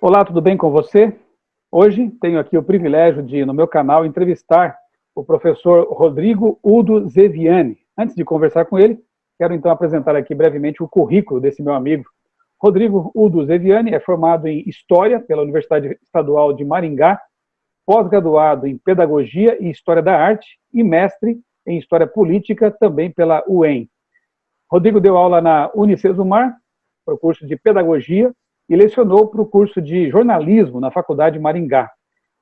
Olá, tudo bem com você? Hoje tenho aqui o privilégio de, no meu canal, entrevistar o professor Rodrigo Udo Zeviani. Antes de conversar com ele, quero então apresentar aqui brevemente o currículo desse meu amigo. Rodrigo Udo Zeviani é formado em História pela Universidade Estadual de Maringá, pós-graduado em Pedagogia e História da Arte e mestre em História Política também pela UEM. Rodrigo deu aula na Unicesumar, para o curso de Pedagogia, e lecionou para o curso de Jornalismo na Faculdade de Maringá.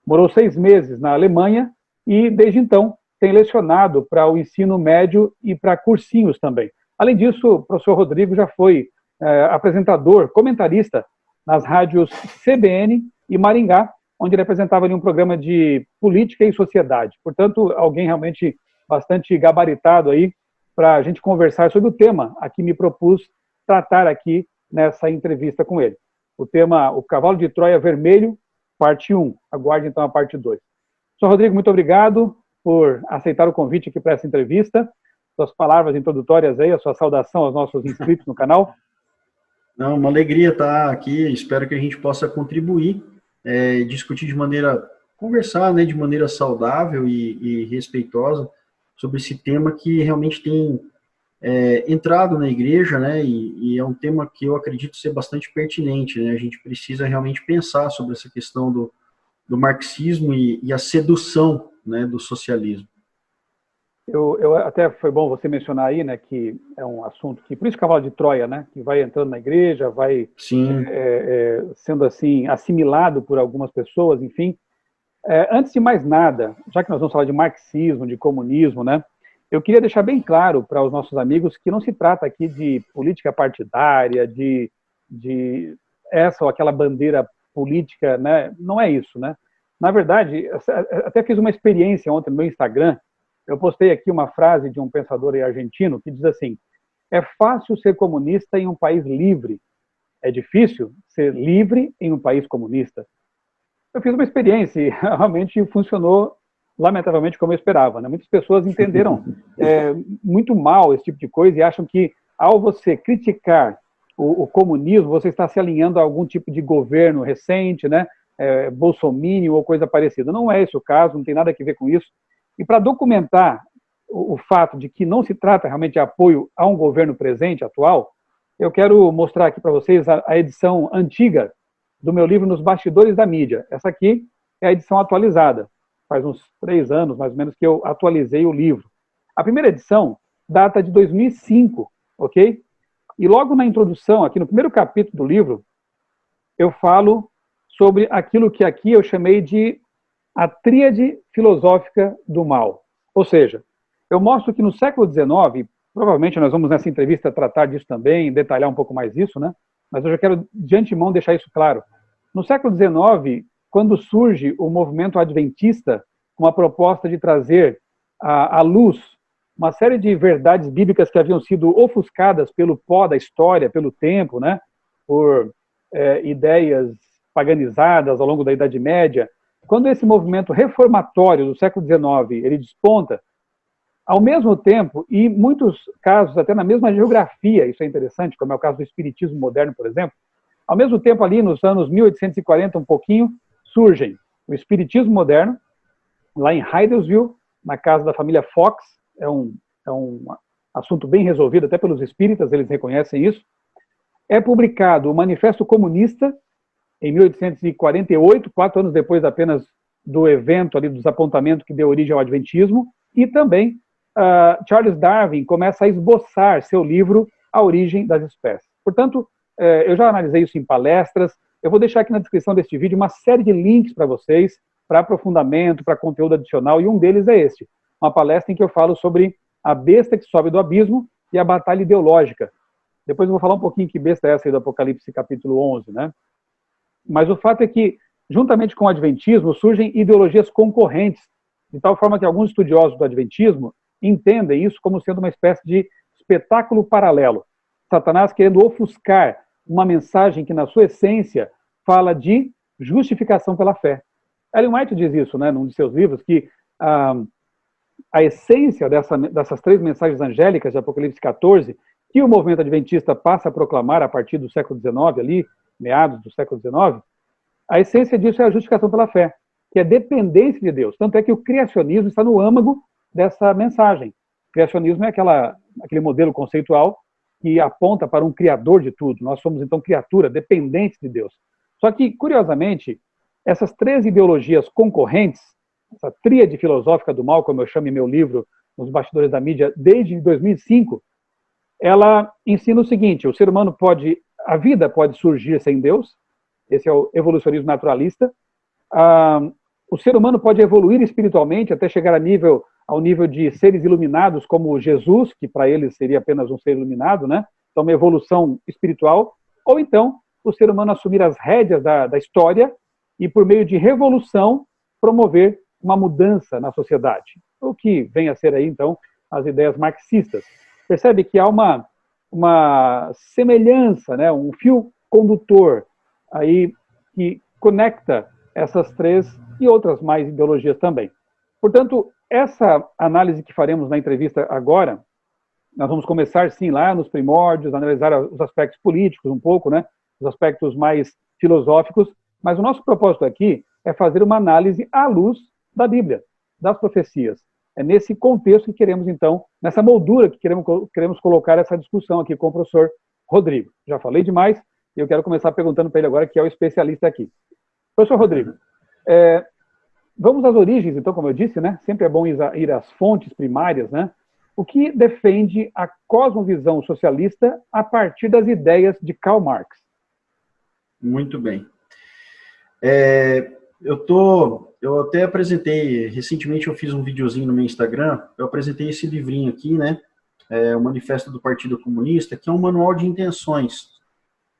Morou 6 meses na Alemanha e, desde então, tem lecionado para o ensino médio e para cursinhos também. Além disso, o professor Rodrigo já foi apresentador, comentarista nas rádios CBN e Maringá, onde ele apresentava ali um programa de política e sociedade. Portanto, alguém realmente bastante gabaritado aí para a gente conversar sobre o tema a que me propus tratar aqui nessa entrevista com ele. O tema, o Cavalo de Troia Vermelho, parte 1. Aguarde então a parte 2. Sr. Rodrigo, muito obrigado por aceitar o convite aqui para essa entrevista. Suas palavras introdutórias aí, a sua saudação aos nossos inscritos no canal. Não, uma alegria estar aqui, espero que a gente possa contribuir, discutir de maneira, conversar, né, de maneira saudável e respeitosa sobre esse tema que realmente tem entrado na igreja, né, e é um tema que eu acredito ser bastante pertinente, né, a gente precisa realmente pensar sobre essa questão do marxismo e a sedução, né, do socialismo. Até foi bom você mencionar aí, né, que é um assunto que, por isso Cavalo de Troia, né, que vai entrando na igreja, vai sendo assim assimilado por algumas pessoas, enfim. Antes de mais nada, já que nós vamos falar de marxismo, de comunismo, né, eu queria deixar bem claro para os nossos amigos que não se trata aqui de política partidária, de essa ou aquela bandeira política, né, não é isso, né. Na verdade, até fiz uma experiência ontem no meu Instagram. Eu postei aqui uma frase de um pensador argentino que diz assim: é fácil ser comunista em um país livre, é difícil ser livre em um país comunista. Eu fiz uma experiência e realmente funcionou, lamentavelmente, como eu esperava, né? Muitas pessoas entenderam muito mal esse tipo de coisa e acham que, ao você criticar o comunismo, você está se alinhando a algum tipo de governo recente, né? Bolsominion ou coisa parecida. Não é esse o caso, não tem nada a ver com isso. E para documentar o fato de que não se trata realmente de apoio a um governo presente, atual, eu quero mostrar aqui para vocês a edição antiga do meu livro Nos Bastidores da Mídia. Essa aqui é a edição atualizada. Faz uns 3 anos, mais ou menos, que eu atualizei o livro. A primeira edição data de 2005, ok? E logo na introdução, aqui no primeiro capítulo do livro, eu falo sobre aquilo que aqui eu chamei de a tríade filosófica do mal. Ou seja, eu mostro que no século XIX, provavelmente nós vamos nessa entrevista tratar disso também, detalhar um pouco mais isso, né? Mas eu já quero de antemão deixar isso claro. No século XIX, quando surge o movimento adventista, com a proposta de trazer à luz uma série de verdades bíblicas que haviam sido ofuscadas pelo pó da história, pelo tempo, né? Por ideias paganizadas ao longo da Idade Média. Quando esse movimento reformatório do século XIX ele desponta, ao mesmo tempo, e em muitos casos até na mesma geografia, isso é interessante, como é o caso do espiritismo moderno, por exemplo, ao mesmo tempo ali nos anos 1840, um pouquinho, surgem o espiritismo moderno, lá em Hydelsville, na casa da família Fox, é um assunto bem resolvido até pelos espíritas, eles reconhecem isso. É publicado o Manifesto Comunista, em 1848, 4 anos depois apenas do evento ali, do desapontamento que deu origem ao Adventismo, e também Charles Darwin começa a esboçar seu livro A Origem das Espécies. Portanto, eu já analisei isso em palestras, eu vou deixar aqui na descrição deste vídeo uma série de links para vocês, para aprofundamento, para conteúdo adicional, e um deles é este, uma palestra em que eu falo sobre a besta que sobe do abismo e a batalha ideológica. Depois eu vou falar um pouquinho que besta é essa aí do Apocalipse capítulo 11, né? Mas o fato é que, juntamente com o Adventismo, surgem ideologias concorrentes, de tal forma que alguns estudiosos do Adventismo entendem isso como sendo uma espécie de espetáculo paralelo. Satanás querendo ofuscar uma mensagem que, na sua essência, fala de justificação pela fé. Ellen White diz isso, né, num de seus livros, que a essência dessas 3 mensagens angélicas de Apocalipse 14, que o movimento adventista passa a proclamar a partir do século XIX, ali, meados do século XIX, A essência disso é a justificação pela fé, que é dependência de Deus. Tanto é que o criacionismo está no âmago dessa mensagem. O criacionismo é aquele modelo conceitual que aponta para um criador de tudo. Nós somos, então, criatura, dependentes de Deus. Só que, curiosamente, essas três ideologias concorrentes, essa tríade filosófica do mal, como eu chamo em meu livro, Nos Bastidores da Mídia, desde 2005, ela ensina o seguinte: o ser humano a vida pode surgir sem Deus, esse é o evolucionismo naturalista, o ser humano pode evoluir espiritualmente até chegar ao nível de seres iluminados como Jesus, que para eles seria apenas um ser iluminado, né? Então uma evolução espiritual, ou então o ser humano assumir as rédeas da história e por meio de revolução promover uma mudança na sociedade, o que vem a ser aí então as ideias marxistas. Percebe que há uma semelhança, né? Um fio condutor aí que conecta essas três e outras mais ideologias também. Portanto, essa análise que faremos na entrevista agora, nós vamos começar, sim, lá nos primórdios, analisar os aspectos políticos um pouco, né, os aspectos mais filosóficos, mas o nosso propósito aqui é fazer uma análise à luz da Bíblia, das profecias. É nesse contexto que queremos, então, nessa moldura que queremos colocar essa discussão aqui com o professor Rodrigo. Já falei demais e eu quero começar perguntando para ele agora, que é o especialista aqui. Professor Rodrigo, vamos às origens, então, como eu disse, né? Sempre é bom ir às fontes primárias, né? O que defende a cosmovisão socialista a partir das ideias de Karl Marx? Muito bem. Eu até apresentei, recentemente eu fiz um videozinho no meu Instagram, eu apresentei esse livrinho aqui, né? O Manifesto do Partido Comunista, que é um manual de intenções,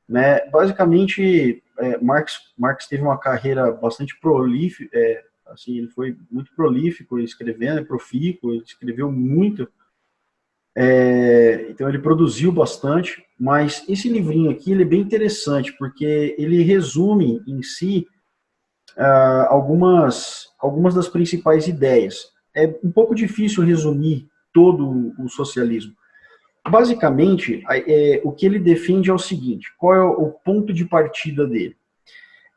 né? Basicamente, Marx teve uma carreira bastante prolífica, assim, ele foi muito prolífico escrevendo, profícuo, ele escreveu muito, então ele produziu bastante, mas esse livrinho aqui ele é bem interessante, porque ele resume em si algumas das principais ideias. É um pouco difícil resumir todo o socialismo. Basicamente, o que ele defende é o seguinte: qual é o ponto de partida dele?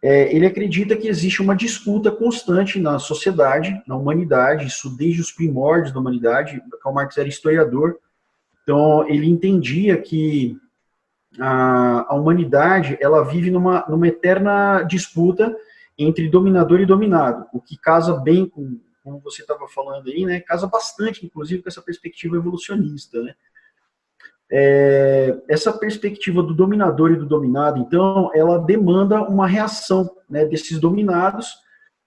Ele acredita que existe uma disputa constante na sociedade, na humanidade, isso desde os primórdios da humanidade. Karl Marx era historiador, então ele entendia que a humanidade ela vive numa eterna disputa entre dominador e dominado, o que casa bem com, como você estava falando aí, né? Casa bastante, inclusive, com essa perspectiva evolucionista, né? Essa perspectiva do dominador e do dominado, então, ela demanda uma reação, né, desses dominados.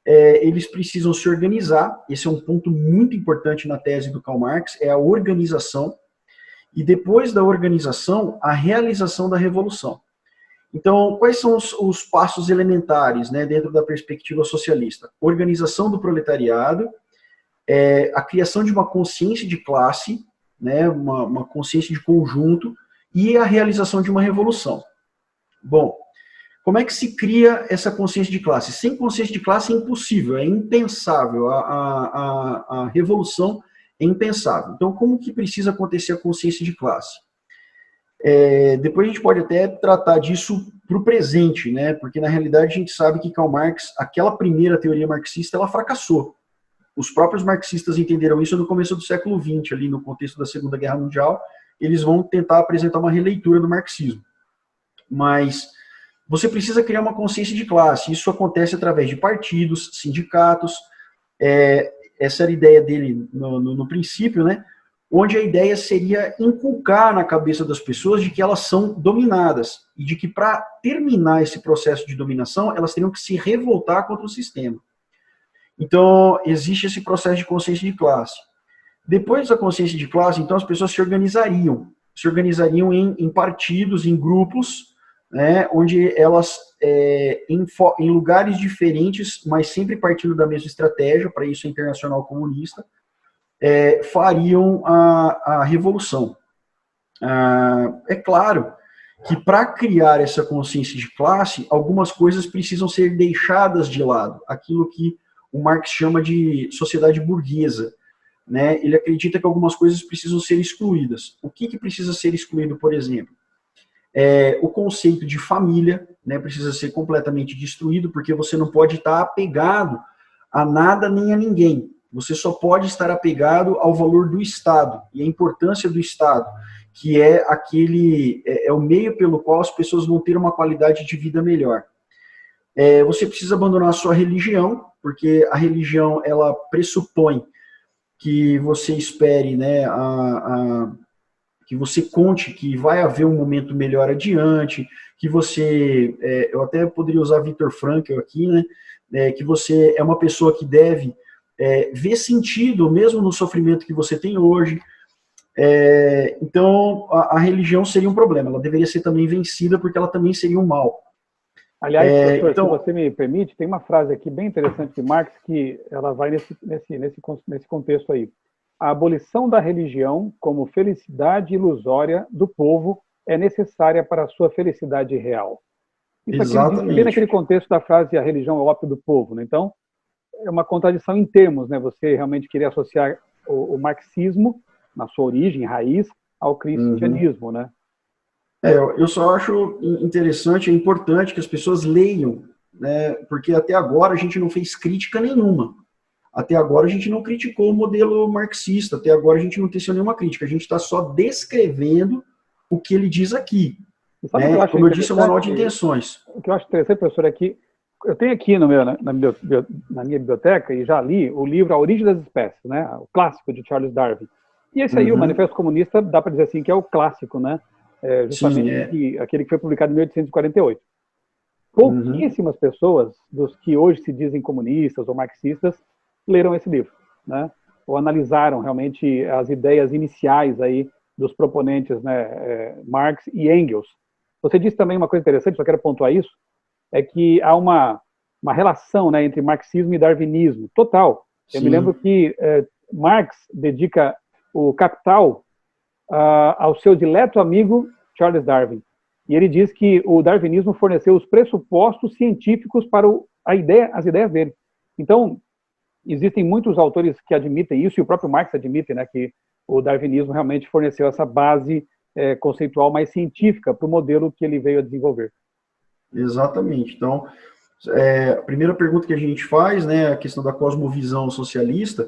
Eles precisam se organizar. Esse é um ponto muito importante na tese do Karl Marx, é a organização, e depois da organização, a realização da revolução. Então, quais são os passos elementares, né, dentro da perspectiva socialista? Organização do proletariado, a criação de uma consciência de classe, né, uma consciência de conjunto, e a realização de uma revolução. Bom, como é que se cria essa consciência de classe? Sem consciência de classe é impossível, é impensável, a revolução é impensável. Então, como que precisa acontecer a consciência de classe? Depois a gente pode até tratar disso para o presente, né, porque na realidade a gente sabe que Karl Marx, aquela primeira teoria marxista, ela fracassou. Os próprios marxistas entenderam isso no começo do século XX, ali no contexto da Segunda Guerra Mundial. Eles vão tentar apresentar uma releitura do marxismo. Mas você precisa criar uma consciência de classe. Isso acontece através de partidos, sindicatos. Essa era a ideia dele no princípio, né? Onde a ideia seria inculcar na cabeça das pessoas de que elas são dominadas e de que para terminar esse processo de dominação, elas teriam que se revoltar contra o sistema. Então, existe esse processo de consciência de classe. Depois da consciência de classe, então, as pessoas se organizariam em partidos, em grupos, né, onde elas, em lugares diferentes, mas sempre partindo da mesma estratégia, para isso a Internacional Comunista, fariam a revolução. É claro que para criar essa consciência de classe, algumas coisas precisam ser deixadas de lado, aquilo que o Marx chama de sociedade burguesa, né? Ele acredita que algumas coisas precisam ser excluídas. O que precisa ser excluído, por exemplo? O conceito de família, né, precisa ser completamente destruído, porque você não pode estar apegado a nada nem a ninguém. Você só pode estar apegado ao valor do Estado e a importância do Estado, que é o meio pelo qual as pessoas vão ter uma qualidade de vida melhor. Você precisa abandonar a sua religião, porque a religião ela pressupõe que você espere, né, que você conte que vai haver um momento melhor adiante, que você, eu até poderia usar Viktor Frankl aqui, né, que você é uma pessoa que deve ver sentido mesmo no sofrimento que você tem hoje. Então, a religião seria um problema, ela deveria ser também vencida, porque ela também seria um mal. Aliás, professor, então, se você me permite, tem uma frase aqui bem interessante de Marx, que ela vai nesse contexto aí. A abolição da religião como felicidade ilusória do povo é necessária para a sua felicidade real. Isso aqui diz bem naquele contexto da frase a religião é o ópio do povo, né? Então, é uma contradição em termos, né? Você realmente querer associar o marxismo, na sua origem, raiz, ao cristianismo, né? Eu só acho interessante, é importante que as pessoas leiam, né? Porque até agora a gente não fez crítica nenhuma. Até agora a gente não criticou o modelo marxista, até agora a gente não teceu nenhuma crítica, a gente está só descrevendo o que ele diz aqui. Né? Como eu disse, é um manual de intenções. O que eu acho interessante, professor, é que eu tenho aqui na minha biblioteca, e já li, o livro A Origem das Espécies, né? O clássico de Charles Darwin. E esse aí, o Manifesto Comunista, dá para dizer assim, que é o clássico, né? Justamente aquele que foi publicado em 1848. Pouquíssimas pessoas, dos que hoje se dizem comunistas ou marxistas, leram esse livro, né? Ou analisaram realmente as ideias iniciais aí dos proponentes, né, Marx e Engels. Você disse também uma coisa interessante, só quero pontuar isso, é que há uma relação, né, entre marxismo e darwinismo, total. Eu me lembro que Marx dedica o Capital ao seu dileto amigo Charles Darwin. E ele diz que o darwinismo forneceu os pressupostos científicos para as ideias dele. Então, existem muitos autores que admitem isso, e o próprio Marx admite, né, que o darwinismo realmente forneceu essa base conceitual mais científica para o modelo que ele veio a desenvolver. Exatamente. Então, a primeira pergunta que a gente faz, né, a questão da cosmovisão socialista,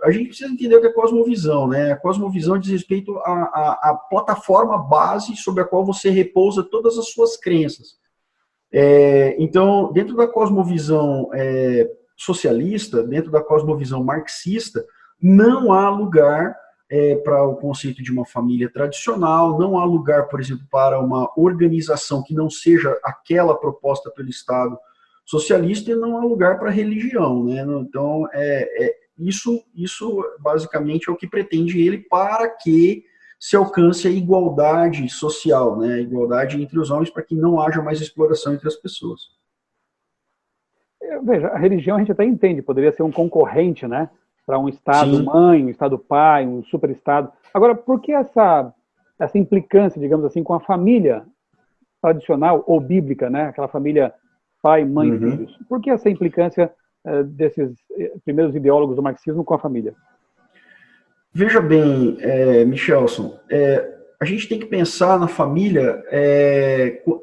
a gente precisa entender o que é cosmovisão, né? A cosmovisão diz respeito à plataforma base sobre a qual você repousa todas as suas crenças. Então, dentro da cosmovisão socialista, dentro da cosmovisão marxista, não há lugar para o conceito de uma família tradicional, não há lugar, por exemplo, para uma organização que não seja aquela proposta pelo Estado socialista, e não há lugar para religião, né? Então, isso basicamente é o que pretende ele, para que se alcance a igualdade social, né? A igualdade entre os homens, para que não haja mais exploração entre as pessoas. Veja, a religião a gente até entende, poderia ser um concorrente, né, para um Estado-mãe, um Estado-pai, um super-Estado. Agora, por que essa implicância, digamos assim, com a família tradicional ou bíblica, né, aquela família pai, mãe e filhos? Por que essa implicância desses primeiros ideólogos do marxismo com a família? Veja bem, Michelson, a gente tem que pensar na família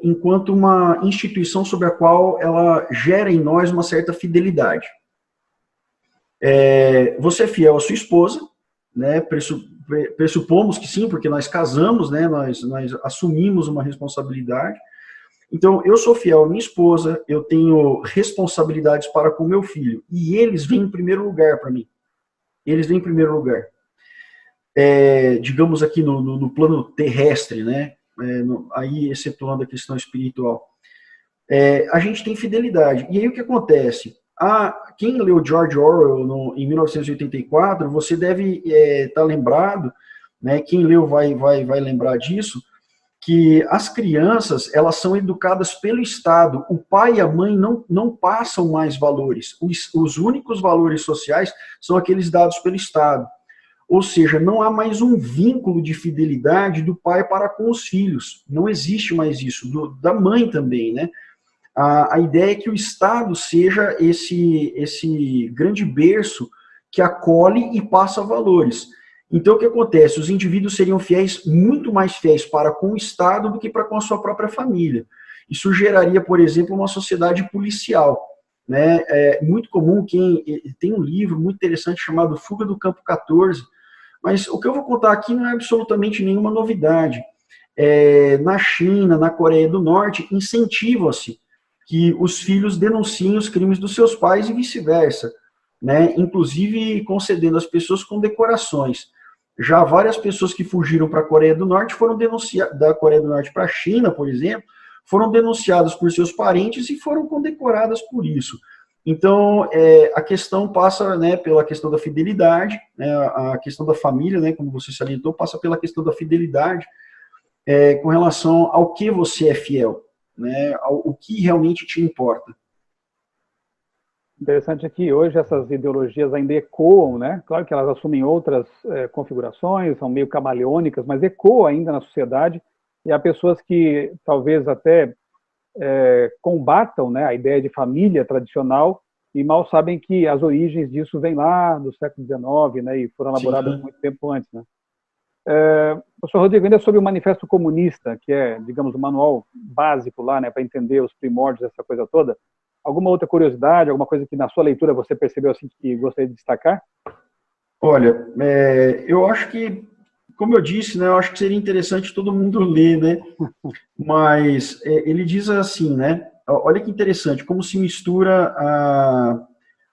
enquanto uma instituição sobre a qual ela gera em nós uma certa fidelidade. Você é fiel à sua esposa, né? Pressupomos que sim, porque nós casamos, né? Nós assumimos uma responsabilidade. Então, eu sou fiel à minha esposa, eu tenho responsabilidades para com meu filho, e eles vêm em primeiro lugar para mim. Eles vêm em primeiro lugar. Digamos aqui no plano terrestre, né? Aí excetuando a questão espiritual. A gente tem fidelidade. E aí o que acontece? Quem leu George Orwell em 1984, você deve estar lembrado, né? Quem leu vai lembrar disso, que as crianças, elas são educadas pelo Estado. O pai e a mãe não passam mais valores. Os únicos valores sociais são aqueles dados pelo Estado. Ou seja, não há mais um vínculo de fidelidade do pai para com os filhos. Não existe mais isso. Da mãe também, né? A ideia é que o Estado seja esse grande berço que acolhe e passa valores. Então, o que acontece? Os indivíduos seriam fiéis, muito mais fiéis para com o Estado do que para com a sua própria família. Isso geraria, por exemplo, uma sociedade policial. Né? É muito comum, tem um livro muito interessante chamado Fuga do Campo 14, mas o que eu vou contar aqui não é absolutamente nenhuma novidade. Na China, na Coreia do Norte, incentiva-se que os filhos denunciem os crimes dos seus pais e vice-versa, né? Inclusive concedendo às pessoas condecorações. Já várias pessoas que fugiram para a Coreia do Norte foram denunciadas, da Coreia do Norte para a China, por exemplo, foram denunciadas por seus parentes e foram condecoradas por isso. Então, a questão passa, né, pela questão da fidelidade, né, a questão da família, né, como você salientou, passa pela questão da fidelidade com relação ao que você é fiel, né, o que realmente te importa. Interessante é que hoje essas ideologias ainda ecoam, né? Claro que elas assumem outras configurações, são meio camaleônicas, mas ecoam ainda na sociedade, e há pessoas que talvez até combatam, né, a ideia de família tradicional e mal sabem que as origens disso vêm lá do século XIX, né, e foram elaboradas muito tempo antes, né? Professor Rodrigo, ainda sobre o Manifesto Comunista, que é, digamos, o manual básico lá, né, para entender os primórdios dessa coisa toda, alguma outra curiosidade, alguma coisa que na sua leitura você percebeu assim que gostaria de destacar? Olha, eu acho que, como eu disse, né, eu acho que seria interessante todo mundo ler, né? Mas ele diz assim, né? Olha que interessante, como se mistura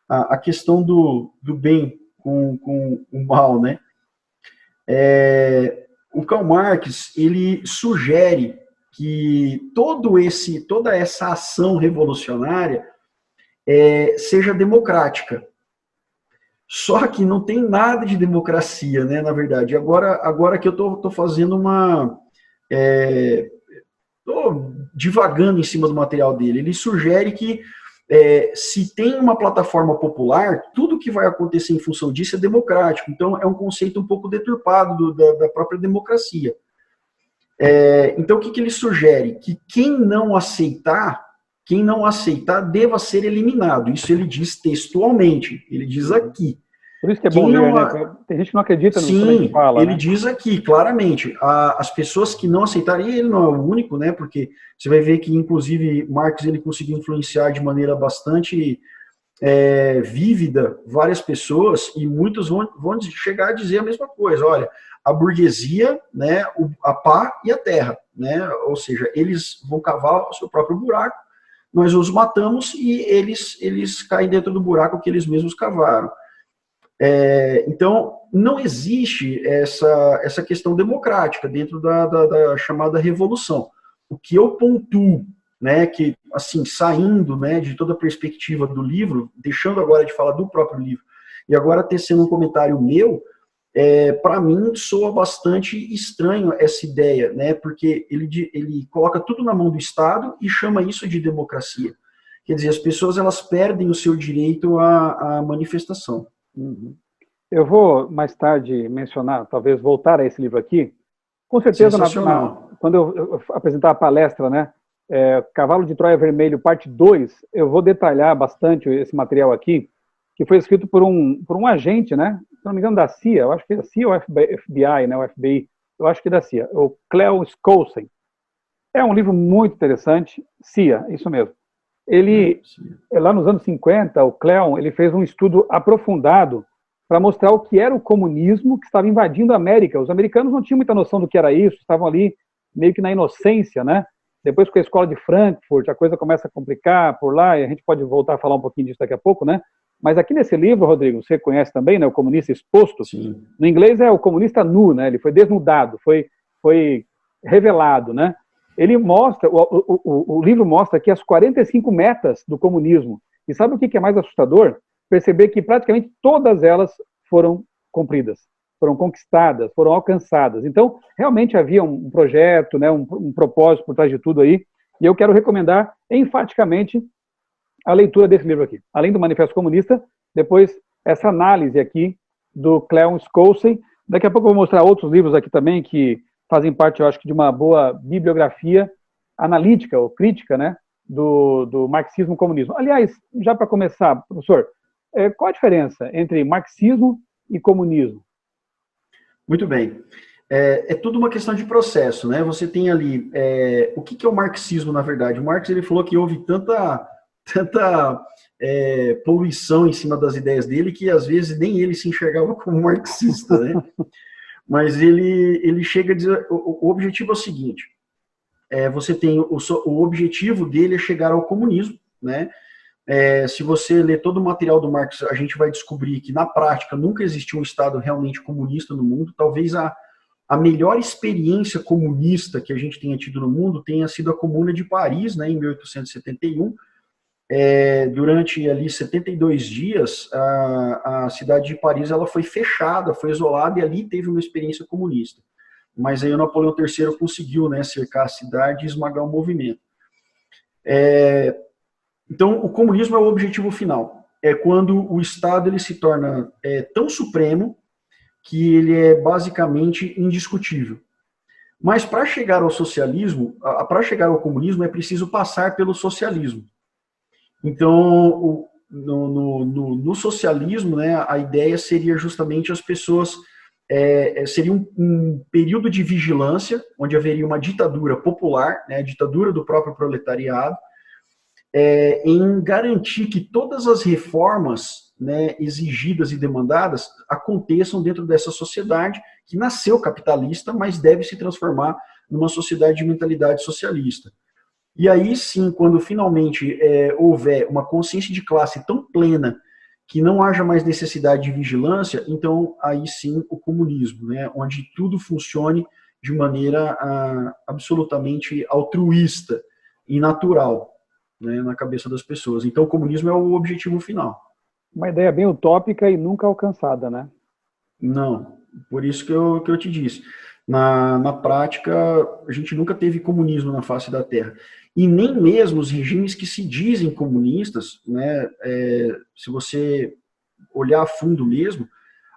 a questão do bem com o mal, né? O Karl Marx, ele sugere que toda essa ação revolucionária seja democrática. Só que não tem nada de democracia, né, na verdade. Agora que eu estou fazendo estou divagando em cima do material dele. Ele sugere que se tem uma plataforma popular, tudo que vai acontecer em função disso é democrático. Então, é um conceito um pouco deturpado da própria democracia. Então, o que ele sugere? Que quem não aceitar deva ser eliminado. Isso ele diz textualmente, ele diz aqui. Por isso que é bom ler, né? Tem gente que não acredita no que a gente fala, ele né? diz aqui, claramente, as pessoas que não aceitarem, ele não é o único, né? Porque você vai ver que, inclusive, Marx ele conseguiu influenciar de maneira bastante vívida várias pessoas, e muitos vão chegar a dizer a mesma coisa. Olha, a burguesia, né, a pá e a terra, né? Ou seja, eles vão cavar o seu próprio buraco, nós os matamos e eles caem dentro do buraco que eles mesmos cavaram. Então, não existe essa questão democrática dentro da chamada revolução. O que eu pontuo, né, que, assim, saindo, né, de toda a perspectiva do livro, deixando agora de falar do próprio livro, e agora tecendo um comentário meu, para mim soa bastante estranho essa ideia, né, porque ele coloca tudo na mão do Estado e chama isso de democracia. Quer dizer, as pessoas elas perdem o seu direito à manifestação. Uhum. Eu vou mais tarde mencionar, talvez voltar a esse livro aqui. Com certeza, quando eu apresentar a palestra, né, Cavalo de Troia Vermelho, parte 2, eu vou detalhar bastante esse material aqui, que foi escrito por um agente, né, se não me engano, da CIA, eu acho que é da CIA ou FBI, né, o FBI, eu acho que é da CIA, o Cleo Skousen. É um livro muito interessante, CIA, isso mesmo. Ele, lá nos anos 50, o Cleon, ele fez um estudo aprofundado para mostrar o que era o comunismo que estava invadindo a América. Os americanos não tinham muita noção do que era isso, estavam ali meio que na inocência, né? Depois com a escola de Frankfurt, a coisa começa a complicar por lá, e a gente pode voltar a falar um pouquinho disso daqui a pouco, né? Mas aqui nesse livro, Rodrigo, você conhece também, né? O Comunista Exposto. Sim. No inglês é o comunista nu, né? Ele foi desnudado, foi revelado, né? Ele mostra, o livro mostra aqui as 45 metas do comunismo. E sabe o que é mais assustador? Perceber que praticamente todas elas foram cumpridas, foram conquistadas, foram alcançadas. Então, realmente havia um projeto, né, um propósito por trás de tudo aí. E eu quero recomendar enfaticamente a leitura desse livro aqui. Além do Manifesto Comunista, depois essa análise aqui do Cleon Skousen. Daqui a pouco eu vou mostrar outros livros aqui também que fazem parte, eu acho que, de uma boa bibliografia analítica ou crítica, né, do marxismo-comunismo. Aliás, já para começar, professor, qual a diferença entre marxismo e comunismo? Muito bem. É tudo uma questão de processo, né? Você tem ali, o que é o marxismo, na verdade? O Marx, ele falou que houve tanta poluição em cima das ideias dele que, às vezes, nem ele se enxergava como marxista, né? Mas ele chega a dizer, o objetivo é o seguinte, você tem, o objetivo dele é chegar ao comunismo, né? Se você ler todo o material do Marx, a gente vai descobrir que, na prática, nunca existiu um Estado realmente comunista no mundo. Talvez a melhor experiência comunista que a gente tenha tido no mundo tenha sido a Comuna de Paris, né, em 1871. Durante ali 72 dias, a cidade de Paris ela foi fechada, foi isolada, e ali teve uma experiência comunista. Mas aí o Napoleão III conseguiu, né, cercar a cidade e esmagar o movimento. Então, o comunismo é o objetivo final. É quando o Estado ele se torna tão supremo que ele é basicamente indiscutível. Mas para chegar ao socialismo, para chegar ao comunismo, é preciso passar pelo socialismo. Então, no socialismo, né, a ideia seria justamente as pessoas... seria um período de vigilância, onde haveria uma ditadura popular, né, a ditadura do próprio proletariado, em garantir que todas as reformas, né, exigidas e demandadas aconteçam dentro dessa sociedade que nasceu capitalista, mas deve se transformar numa sociedade de mentalidade socialista. E aí sim, quando finalmente houver uma consciência de classe tão plena que não haja mais necessidade de vigilância, então aí sim o comunismo, né, onde tudo funcione de maneira absolutamente altruísta e natural, né, na cabeça das pessoas. Então, o comunismo é o objetivo final. Uma ideia bem utópica e nunca alcançada, né? Não, por isso que eu te disse. Na prática, a gente nunca teve comunismo na face da Terra. E nem mesmo os regimes que se dizem comunistas, né, se você olhar a fundo mesmo,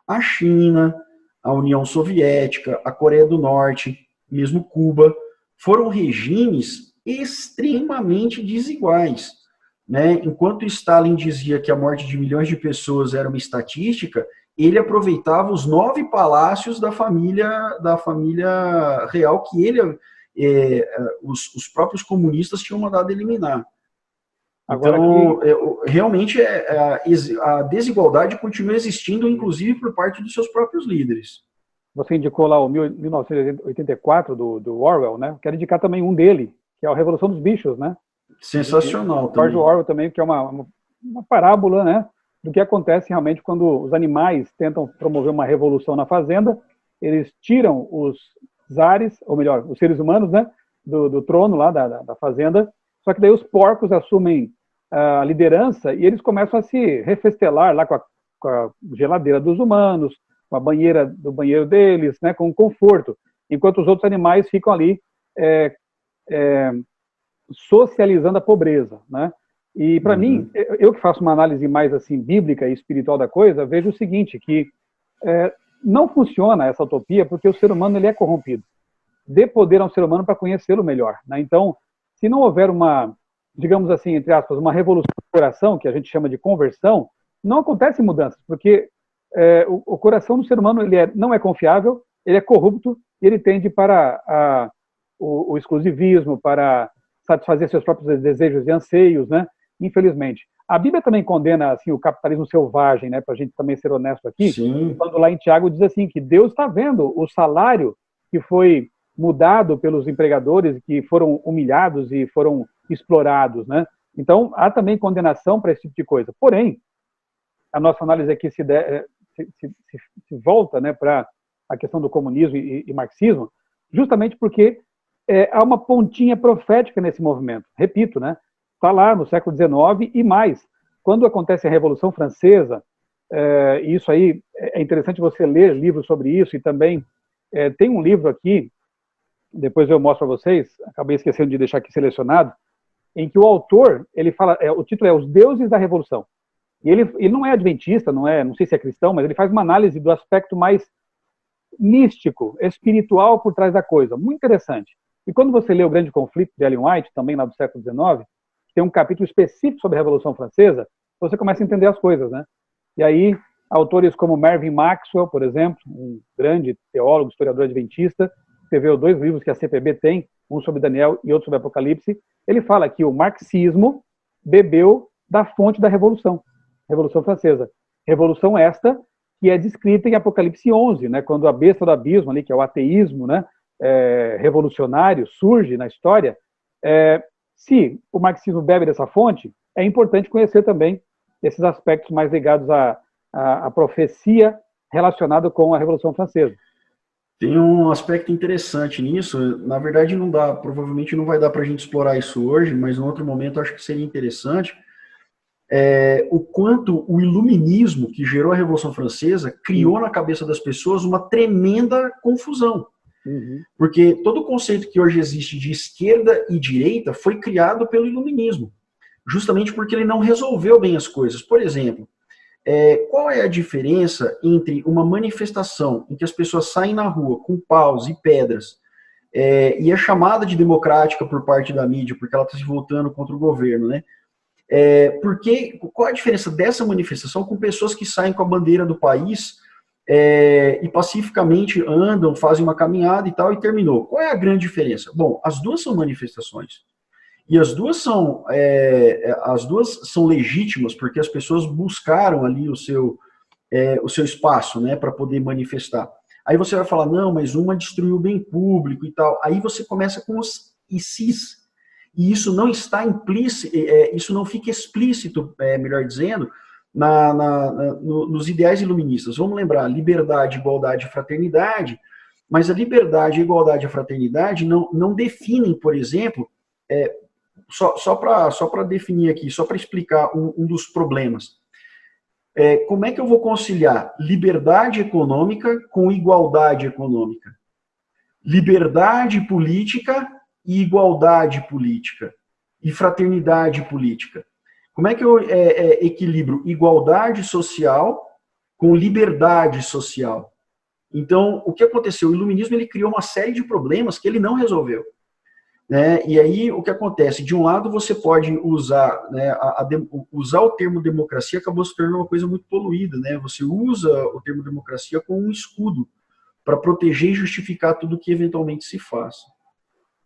a China, a União Soviética, a Coreia do Norte, mesmo Cuba, foram regimes extremamente desiguais, né? Enquanto Stalin dizia que a morte de milhões de pessoas era uma estatística, ele aproveitava os 9 palácios da família real que os próprios comunistas tinham mandado eliminar. Agora então, realmente a desigualdade continua existindo, inclusive por parte dos seus próprios líderes. Você indicou lá o 1984 do Orwell, né? Quero indicar também um dele, que é a Revolução dos Bichos, né? Sensacional também. George Orwell também, que é uma parábola, né, do que acontece realmente quando os animais tentam promover uma revolução na fazenda, eles tiram os zares, ou melhor, os seres humanos, né, do trono lá da fazenda, só que daí os porcos assumem a liderança e eles começam a se refestelar lá com a geladeira dos humanos, com a banheira do banheiro deles, né, com conforto, enquanto os outros animais ficam ali socializando a pobreza, né? E para mim, eu que faço uma análise mais assim bíblica e espiritual da coisa, vejo o seguinte, que não funciona essa utopia porque o ser humano ele é corrompido. Dê poder ao ser humano para conhecê-lo melhor, né? Então, se não houver uma, digamos assim, entre aspas, uma revolução do coração, que a gente chama de conversão, não acontecem mudanças, porque o coração do ser humano ele não é confiável, ele é corrupto e ele tende para o exclusivismo, para satisfazer seus próprios desejos e anseios, né? Infelizmente. A Bíblia também condena assim, o capitalismo selvagem, né? Para a gente também ser honesto aqui. Sim. Quando lá em Tiago diz assim, que Deus está vendo o salário que foi mudado pelos empregadores, que foram humilhados e foram explorados, né? Então, há também condenação para esse tipo de coisa. Porém, a nossa análise aqui se volta, né, para a questão do comunismo e marxismo, justamente porque há uma pontinha profética nesse movimento. Repito, né? Está lá no século XIX e mais. Quando acontece a Revolução Francesa, e isso aí é interessante você ler livros sobre isso, e também tem um livro aqui, depois eu mostro para vocês, acabei esquecendo de deixar aqui selecionado, em que o autor, ele fala, o título é Os Deuses da Revolução. E ele não é adventista, não sei se é cristão, mas ele faz uma análise do aspecto mais místico, espiritual por trás da coisa. Muito interessante. E quando você lê O Grande Conflito, de Ellen White, também lá do século XIX, tem um capítulo específico sobre a Revolução Francesa, você começa a entender as coisas, né? E aí Autores como Mervyn Maxwell, por exemplo, um grande teólogo, historiador adventista, escreveu 2 livros que a CPB tem, um sobre Daniel e outro sobre Apocalipse. Ele fala que o marxismo bebeu da fonte da Revolução Francesa. Revolução esta que é descrita em Apocalipse 11, né, quando a besta do abismo, ali, que é o ateísmo, né, revolucionário, surge na história. Se o marxismo bebe dessa fonte, é importante conhecer também esses aspectos mais ligados à profecia relacionada com a Revolução Francesa. Tem um aspecto interessante nisso, na verdade não dá, provavelmente não vai dar para a gente explorar isso hoje, mas em outro momento acho que seria interessante, o quanto o iluminismo que gerou a Revolução Francesa criou na cabeça das pessoas uma tremenda confusão. Uhum. Porque todo o conceito que hoje existe de esquerda e direita foi criado pelo iluminismo, justamente porque ele não resolveu bem as coisas. Por exemplo, qual é a diferença entre uma manifestação em que as pessoas saem na rua com paus e pedras e é chamada de democrática por parte da mídia, porque ela está se voltando contra o governo, né? Qual a diferença dessa manifestação com pessoas que saem com a bandeira do país e pacificamente andam, fazem uma caminhada e tal, e terminou? Qual é a grande diferença? Bom, as duas são manifestações. E as duas são legítimas, porque as pessoas buscaram ali o seu espaço, né, para poder manifestar. Aí você vai falar, não, mas uma destruiu o bem público e tal. Aí você começa com os ICs. E isso não está implícito, isso não fica explícito, melhor dizendo, nos ideais iluministas. Vamos lembrar, liberdade, igualdade e fraternidade, mas a liberdade, a igualdade e a fraternidade não definem, por exemplo, só para definir aqui, só para explicar um dos problemas. Como é que eu vou conciliar liberdade econômica com igualdade econômica? Liberdade política e igualdade política, e fraternidade política. Como é que eu equilibro igualdade social com liberdade social? Então, o que aconteceu? O iluminismo ele criou uma série de problemas que ele não resolveu. Né? E aí, o que acontece? De um lado, você pode usar, né, usar o termo democracia acabou se tornando uma coisa muito poluída. Né? Você usa o termo democracia como um escudo para proteger e justificar tudo que eventualmente se faça.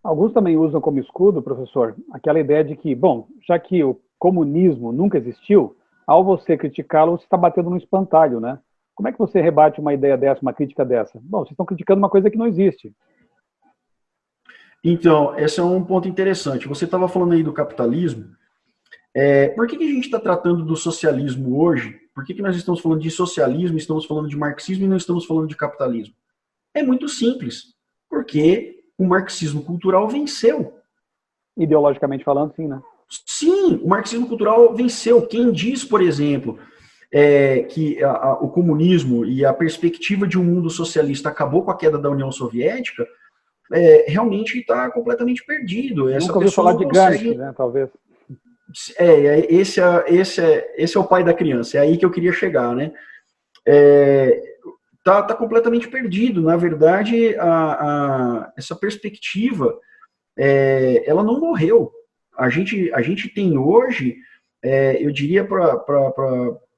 Alguns também usam como escudo, professor, aquela ideia de que, bom, já que o comunismo nunca existiu, ao você criticá-lo, você está batendo no espantalho, né? Como é que você rebate uma ideia dessa, uma crítica dessa? Bom, vocês estão criticando uma coisa que não existe. Então, esse é um ponto interessante. Você estava falando aí do capitalismo. Por que a gente está tratando do socialismo hoje? Por que nós estamos falando de socialismo, estamos falando de marxismo e não estamos falando de capitalismo? É muito simples. Porque o marxismo cultural venceu. Ideologicamente falando, sim, né? Sim, o marxismo cultural venceu. Quem diz, por exemplo, que o comunismo e a perspectiva de um mundo socialista acabou com a queda da União Soviética, realmente está completamente perdido. Essa nunca ouviu falar de Gramsci, né, talvez. Esse é o pai da criança, é aí que eu queria chegar, né? Tá completamente perdido. Na verdade, essa perspectiva, ela não morreu. A gente tem hoje, eu diria para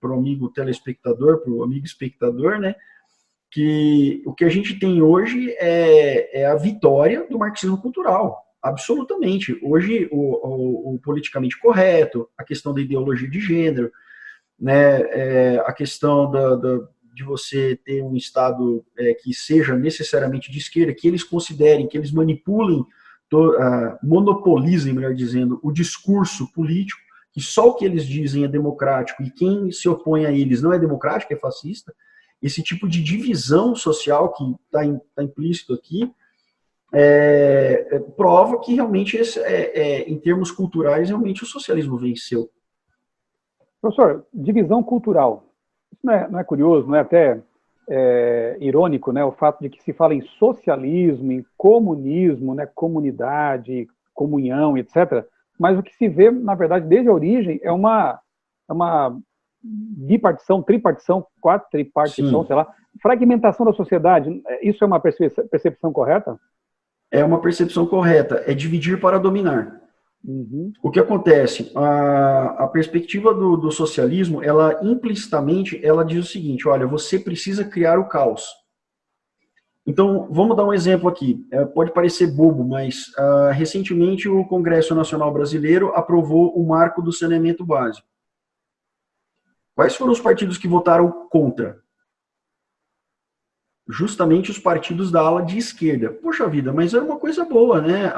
o amigo telespectador, para o amigo espectador, né, que o que a gente tem hoje é a vitória do marxismo cultural, absolutamente. Hoje, o politicamente correto, a questão da ideologia de gênero, né, a questão de você ter um Estado que seja necessariamente de esquerda, que eles considerem, que eles manipulem, monopolizem, melhor dizendo, o discurso político, que só o que eles dizem é democrático e quem se opõe a eles não é democrático, é fascista. Esse tipo de divisão social que está implícito aqui prova que realmente, em termos culturais, realmente o socialismo venceu. Professor, divisão cultural. Isso não é curioso, não é até irônico, né? O fato de que se fala em socialismo, em comunismo, né? Comunidade, comunhão, etc. Mas o que se vê, na verdade, desde a origem, é uma bipartição, tripartição, quadripartição, sei lá, fragmentação da sociedade. Isso é uma percepção correta? É uma percepção correta. É dividir para dominar. Uhum. O que acontece? A perspectiva do socialismo, ela implicitamente, ela diz o seguinte, olha, você precisa criar o caos. Então, vamos dar um exemplo aqui. Pode parecer bobo, mas recentemente o Congresso Nacional Brasileiro aprovou o marco do saneamento básico. Quais foram os partidos que votaram contra? Justamente os partidos da ala de esquerda. Poxa vida, mas era uma coisa boa, né?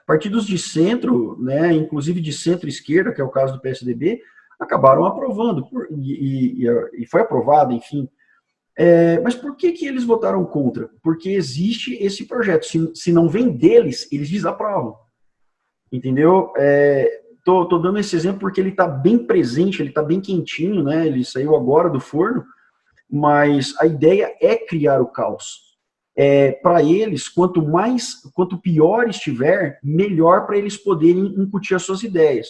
Partidos de centro, né, inclusive de centro-esquerda, que é o caso do PSDB, acabaram aprovando, e foi aprovado, enfim. Mas por que eles votaram contra? Porque existe esse projeto. Se não vem deles, eles desaprovam. Entendeu? Tô dando esse exemplo porque ele está bem presente, ele está bem quentinho, né? Ele saiu agora do forno, mas a ideia é criar o caos. Para eles, quanto pior estiver, melhor para eles poderem incutir as suas ideias.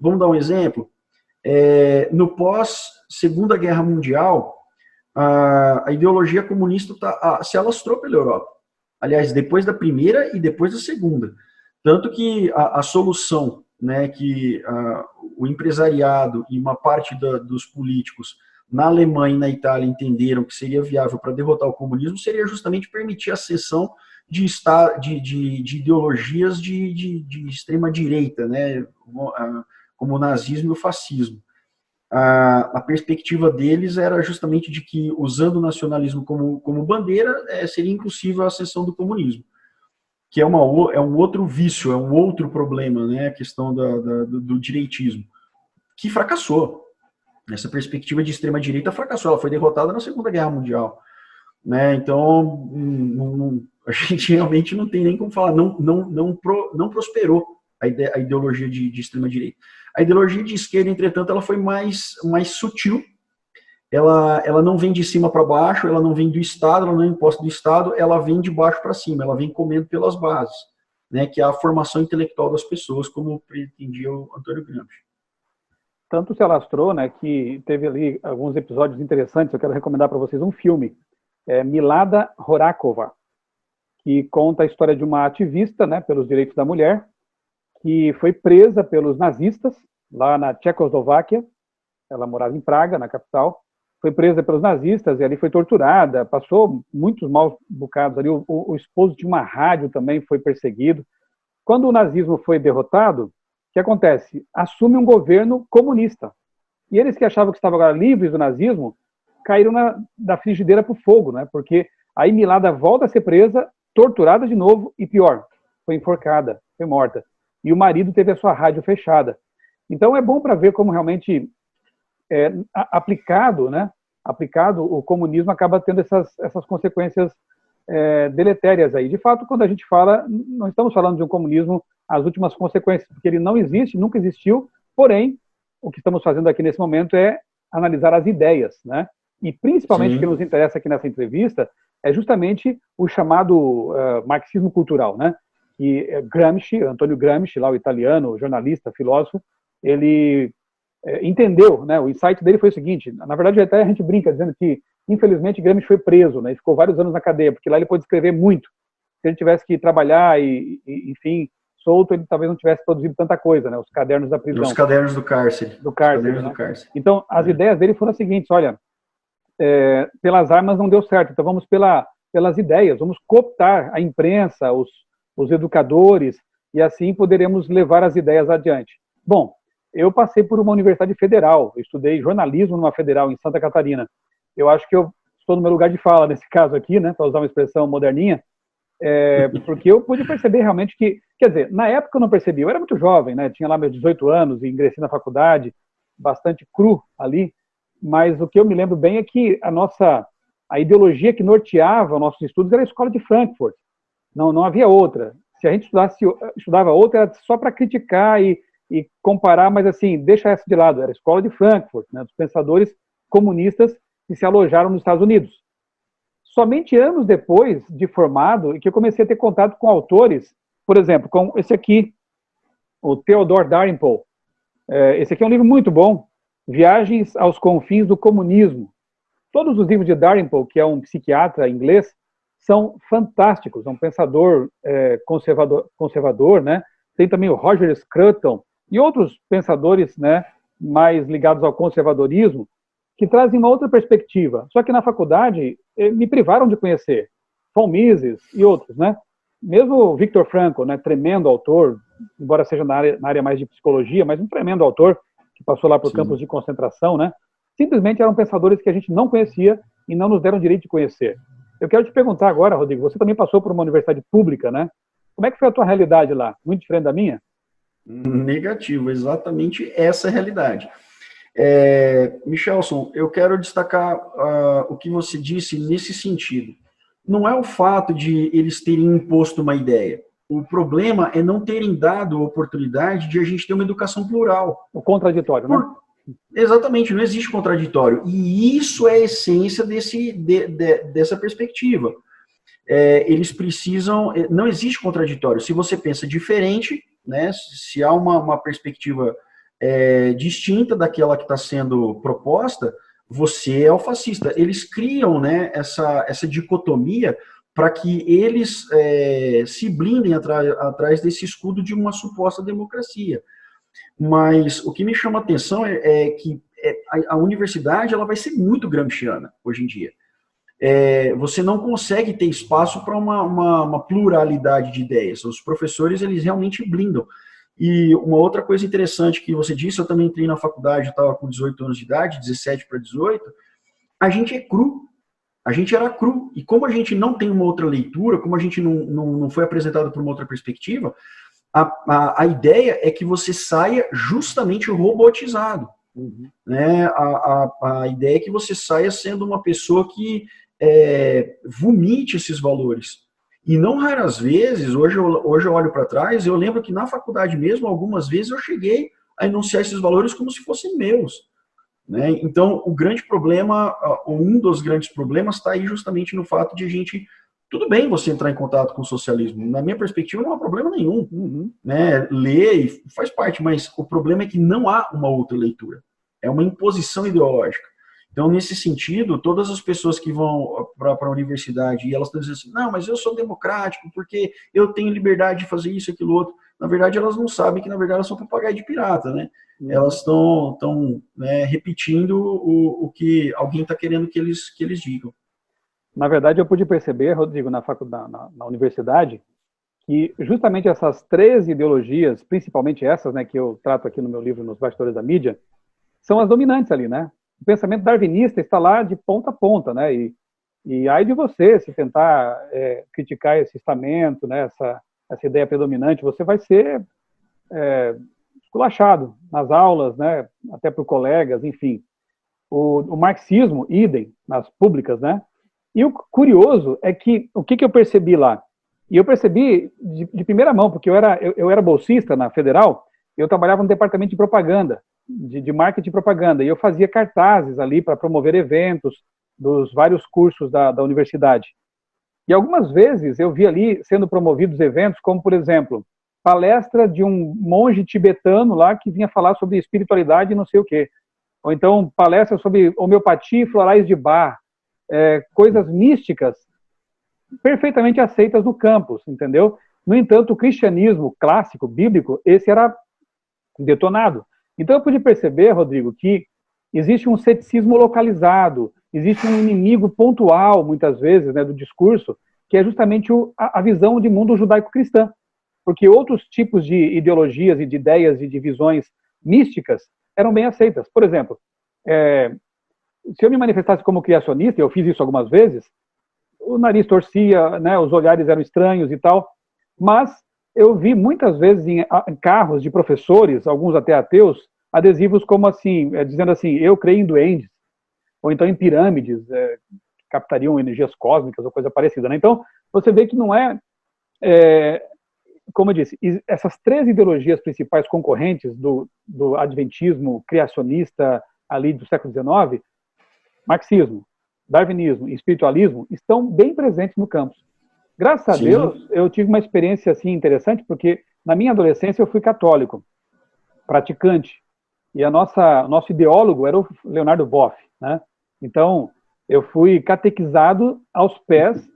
Vamos dar um exemplo? No pós-Segunda Guerra Mundial, a ideologia comunista se alastrou pela Europa. Aliás, depois da Primeira e depois da Segunda. Tanto que a solução, né, que o empresariado e uma parte dos políticos na Alemanha e na Itália entenderam que seria viável para derrotar o comunismo seria justamente permitir a ascensão de ideologias de extrema-direita, né, como o nazismo e o fascismo. A perspectiva deles era justamente de que, usando o nacionalismo como bandeira, seria impossível a ascensão do comunismo, que é um outro vício, é um outro problema, né, a questão do direitismo, que fracassou. Essa perspectiva de extrema-direita fracassou, ela foi derrotada na Segunda Guerra Mundial. Né? Então, a gente realmente não tem nem como falar, não prosperou a ideologia de extrema-direita. A ideologia de esquerda, entretanto, ela foi mais sutil, ela não vem de cima para baixo, ela não vem do Estado, ela não é imposta do Estado, ela vem de baixo para cima, ela vem comendo pelas bases, né, que é a formação intelectual das pessoas, como pretendia o Antônio Gramsci. Tanto se alastrou, né, que teve ali alguns episódios interessantes. Eu quero recomendar para vocês um filme, Milada Horáková, que conta a história de uma ativista, né, pelos direitos da mulher, que foi presa pelos nazistas lá na Tchecoslováquia. Ela morava em Praga, na capital. Foi presa pelos nazistas e ali foi torturada, passou muitos maus bocados ali. O esposo de uma rádio também foi perseguido. Quando o nazismo foi derrotado, o que acontece? Assume um governo comunista. E eles que achavam que estavam agora livres do nazismo, caíram da frigideira para o fogo, né? Porque aí Milada volta a ser presa, torturada de novo e pior, foi enforcada, foi morta. E o marido teve a sua rádio fechada. Então é bom para ver como realmente aplicado, né? Aplicado, o comunismo acaba tendo essas consequências deletérias aí. De fato, quando a gente fala, não estamos falando de um comunismo as últimas consequências, porque ele não existe, nunca existiu, porém, o que estamos fazendo aqui nesse momento é analisar as ideias, né? E principalmente o que nos interessa aqui nessa entrevista é justamente o chamado marxismo cultural, né? Que Gramsci, Antônio Gramsci, lá o italiano, jornalista, filósofo, ele entendeu, né? O insight dele foi o seguinte: na verdade, até a gente brinca dizendo que, infelizmente, Gramsci foi preso, né? E ficou vários anos na cadeia, porque lá ele pôde escrever muito. Se ele tivesse que trabalhar enfim, solto, ele talvez não tivesse produzido tanta coisa, né? Os cadernos da prisão. Os cadernos do cárcere. Do cárcere, né? Então, as ideias dele foram as seguintes: olha, pelas armas não deu certo, então vamos pelas ideias, vamos cooptar a imprensa, os educadores, e assim poderemos levar as ideias adiante. Bom, eu passei por uma universidade federal, eu estudei jornalismo numa federal em Santa Catarina. Eu acho que eu estou no meu lugar de fala nesse caso aqui, né, para usar uma expressão moderninha, porque eu pude perceber realmente que, quer dizer, na época eu não percebi, eu era muito jovem, né, tinha lá meus 18 anos e ingressei na faculdade, bastante cru ali, mas o que eu me lembro bem é que a ideologia que norteava nossos estudos era a escola de Frankfurt, não havia outra. Se a gente estudava outra, era só para criticar e comparar, mas assim, deixa essa de lado, era a escola de Frankfurt, né, dos pensadores comunistas que se alojaram nos Estados Unidos. Somente anos depois de formado, e que eu comecei a ter contato com autores, por exemplo, com esse aqui, o Theodor Dalrymple. Esse aqui é um livro muito bom, Viagens aos Confins do Comunismo. Todos os livros de Dalrymple, que é um psiquiatra inglês, são fantásticos, é um pensador conservador, né? tem também o Roger Scruton e outros pensadores, né, mais ligados ao conservadorismo, que trazem uma outra perspectiva. Só que na faculdade me privaram de conhecer Von Mises e outros, né? Mesmo o Viktor Frankl, né, tremendo autor, embora seja na área mais de psicologia, mas um tremendo autor que passou lá por campos de concentração, né? Simplesmente eram pensadores que a gente não conhecia e não nos deram direito de conhecer. Eu quero te perguntar agora, Rodrigo, você também passou por uma universidade pública, né? Como é que foi a tua realidade lá? Muito diferente da minha? Negativo, exatamente essa é a realidade. Michelson, eu quero destacar o que você disse nesse sentido. Não é o fato de eles terem imposto uma ideia. O problema é não terem dado a oportunidade de a gente ter uma educação plural. O contraditório, né? Exatamente, não existe contraditório. E isso é a essência dessa perspectiva. Eles precisam... Não existe contraditório. Se você pensa diferente, né, se há uma perspectiva distinta daquela que está sendo proposta, você é o fascista. Eles criam, né, essa dicotomia para que eles se blindem atrás desse escudo de uma suposta democracia. Mas o que me chama a atenção é que a universidade ela vai ser muito gramsciana hoje em dia. Você não consegue ter espaço para uma pluralidade de ideias. Os professores, eles realmente blindam. E uma outra coisa interessante que você disse, eu também entrei na faculdade, eu estava com 18 anos de idade, 17 para 18, a gente é cru. A gente era cru. E como a gente não tem uma outra leitura, como a gente não foi apresentado por uma outra perspectiva, a ideia é que você saia justamente robotizado. Uhum. Né? A ideia é que você saia sendo uma pessoa que vomite esses valores. E não raras vezes, hoje eu olho para trás, eu lembro que na faculdade mesmo, algumas vezes eu cheguei a enunciar esses valores como se fossem meus. Né? Então, o grande problema, ou um dos grandes problemas, está aí justamente no fato de a gente... Tudo bem você entrar em contato com o socialismo, na minha perspectiva não há problema nenhum. Uhum. Né? Ler faz parte, mas o problema é que não há uma outra leitura. É uma imposição ideológica. Então, nesse sentido, todas as pessoas que vão para a universidade e elas estão dizendo assim, não, mas eu sou democrático porque eu tenho liberdade de fazer isso, aquilo, outro. Na verdade, elas não sabem que, na verdade, elas são papagaio de pirata, né? Uhum. Elas estão né, repetindo o que alguém está querendo que eles digam. Na verdade, eu pude perceber, Rodrigo, na universidade, que justamente essas 13 ideologias, principalmente essas, né, que eu trato aqui no meu livro, Nos Bastidores da Mídia, são as dominantes ali, né? O pensamento darwinista está lá de ponta a ponta, né? E ai de você se tentar criticar esse estamento, né? Essa ideia predominante, você vai ser esculachado nas aulas, né? Até por colegas, enfim. O marxismo, idem, nas públicas, né? E o curioso é que, o que eu percebi lá? E eu percebi de primeira mão, porque eu era bolsista na Federal, eu trabalhava no departamento de propaganda, de marketing e propaganda, e eu fazia cartazes ali para promover eventos dos vários cursos da universidade. E algumas vezes eu vi ali sendo promovidos eventos como, por exemplo, palestra de um monge tibetano lá que vinha falar sobre espiritualidade e não sei o quê. Ou então palestra sobre homeopatia e florais de Bach, coisas místicas perfeitamente aceitas no campus, entendeu? No entanto, o cristianismo clássico, bíblico, esse era detonado. Então eu pude perceber, Rodrigo, que existe um ceticismo localizado, existe um inimigo pontual, muitas vezes, né, do discurso, que é justamente a visão de mundo judaico-cristã. Porque outros tipos de ideologias e de ideias e de visões místicas eram bem aceitas. Por exemplo, se eu me manifestasse como criacionista, eu fiz isso algumas vezes, o nariz torcia, né, os olhares eram estranhos e tal, mas eu vi muitas vezes em carros de professores, alguns até ateus, adesivos como assim, dizendo assim, eu creio em duendes, ou então em pirâmides, que captariam energias cósmicas ou coisa parecida. Né? Então, você vê que não como eu disse, essas 3 ideologias principais concorrentes do adventismo criacionista ali do século XIX, marxismo, darwinismo e espiritualismo, estão bem presentes no campus. Graças a Deus, eu tive uma experiência assim interessante, porque na minha adolescência eu fui católico, praticante, e nosso ideólogo era o Leonardo Boff, né? Então, eu fui catequizado aos pés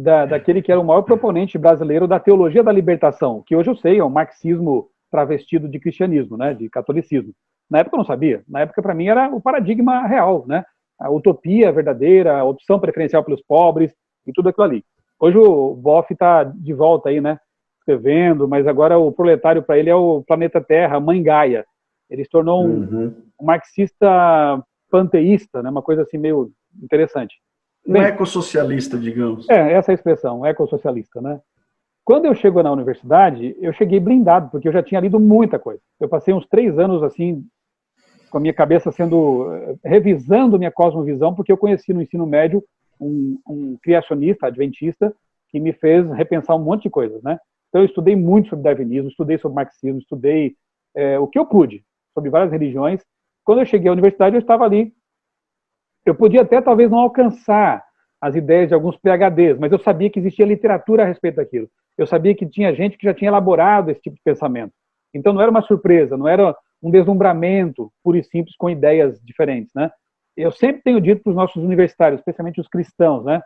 daquele que era o maior proponente brasileiro da teologia da libertação, que hoje eu sei, é um marxismo travestido de cristianismo, né, de catolicismo. Na época eu não sabia. Na época, para mim, era o paradigma real, né? A utopia verdadeira, a opção preferencial pelos pobres e tudo aquilo ali. Hoje o Boff está de volta aí, né? Escrevendo, mas agora o proletário para ele é o planeta Terra, a Mãe Gaia. Ele se tornou um marxista panteísta, né? Uma coisa assim meio interessante. Um ecossocialista, digamos. Essa é a expressão, um ecossocialista, né? Quando eu chego na universidade, eu cheguei blindado, porque eu já tinha lido muita coisa. Eu passei uns 3 anos, assim, com a minha cabeça revisando minha cosmovisão, porque eu conheci no ensino médio um criacionista, adventista, que me fez repensar um monte de coisas, né? Então eu estudei muito sobre darwinismo, estudei sobre marxismo, estudei o que eu pude, sobre várias religiões. Quando eu cheguei à universidade, eu estava ali. Eu podia até, talvez, não alcançar as ideias de alguns PhDs, mas eu sabia que existia literatura a respeito daquilo. Eu sabia que tinha gente que já tinha elaborado esse tipo de pensamento. Então não era uma surpresa, não era um deslumbramento puro e simples com ideias diferentes, né? Eu sempre tenho dito para os nossos universitários, especialmente os cristãos, né?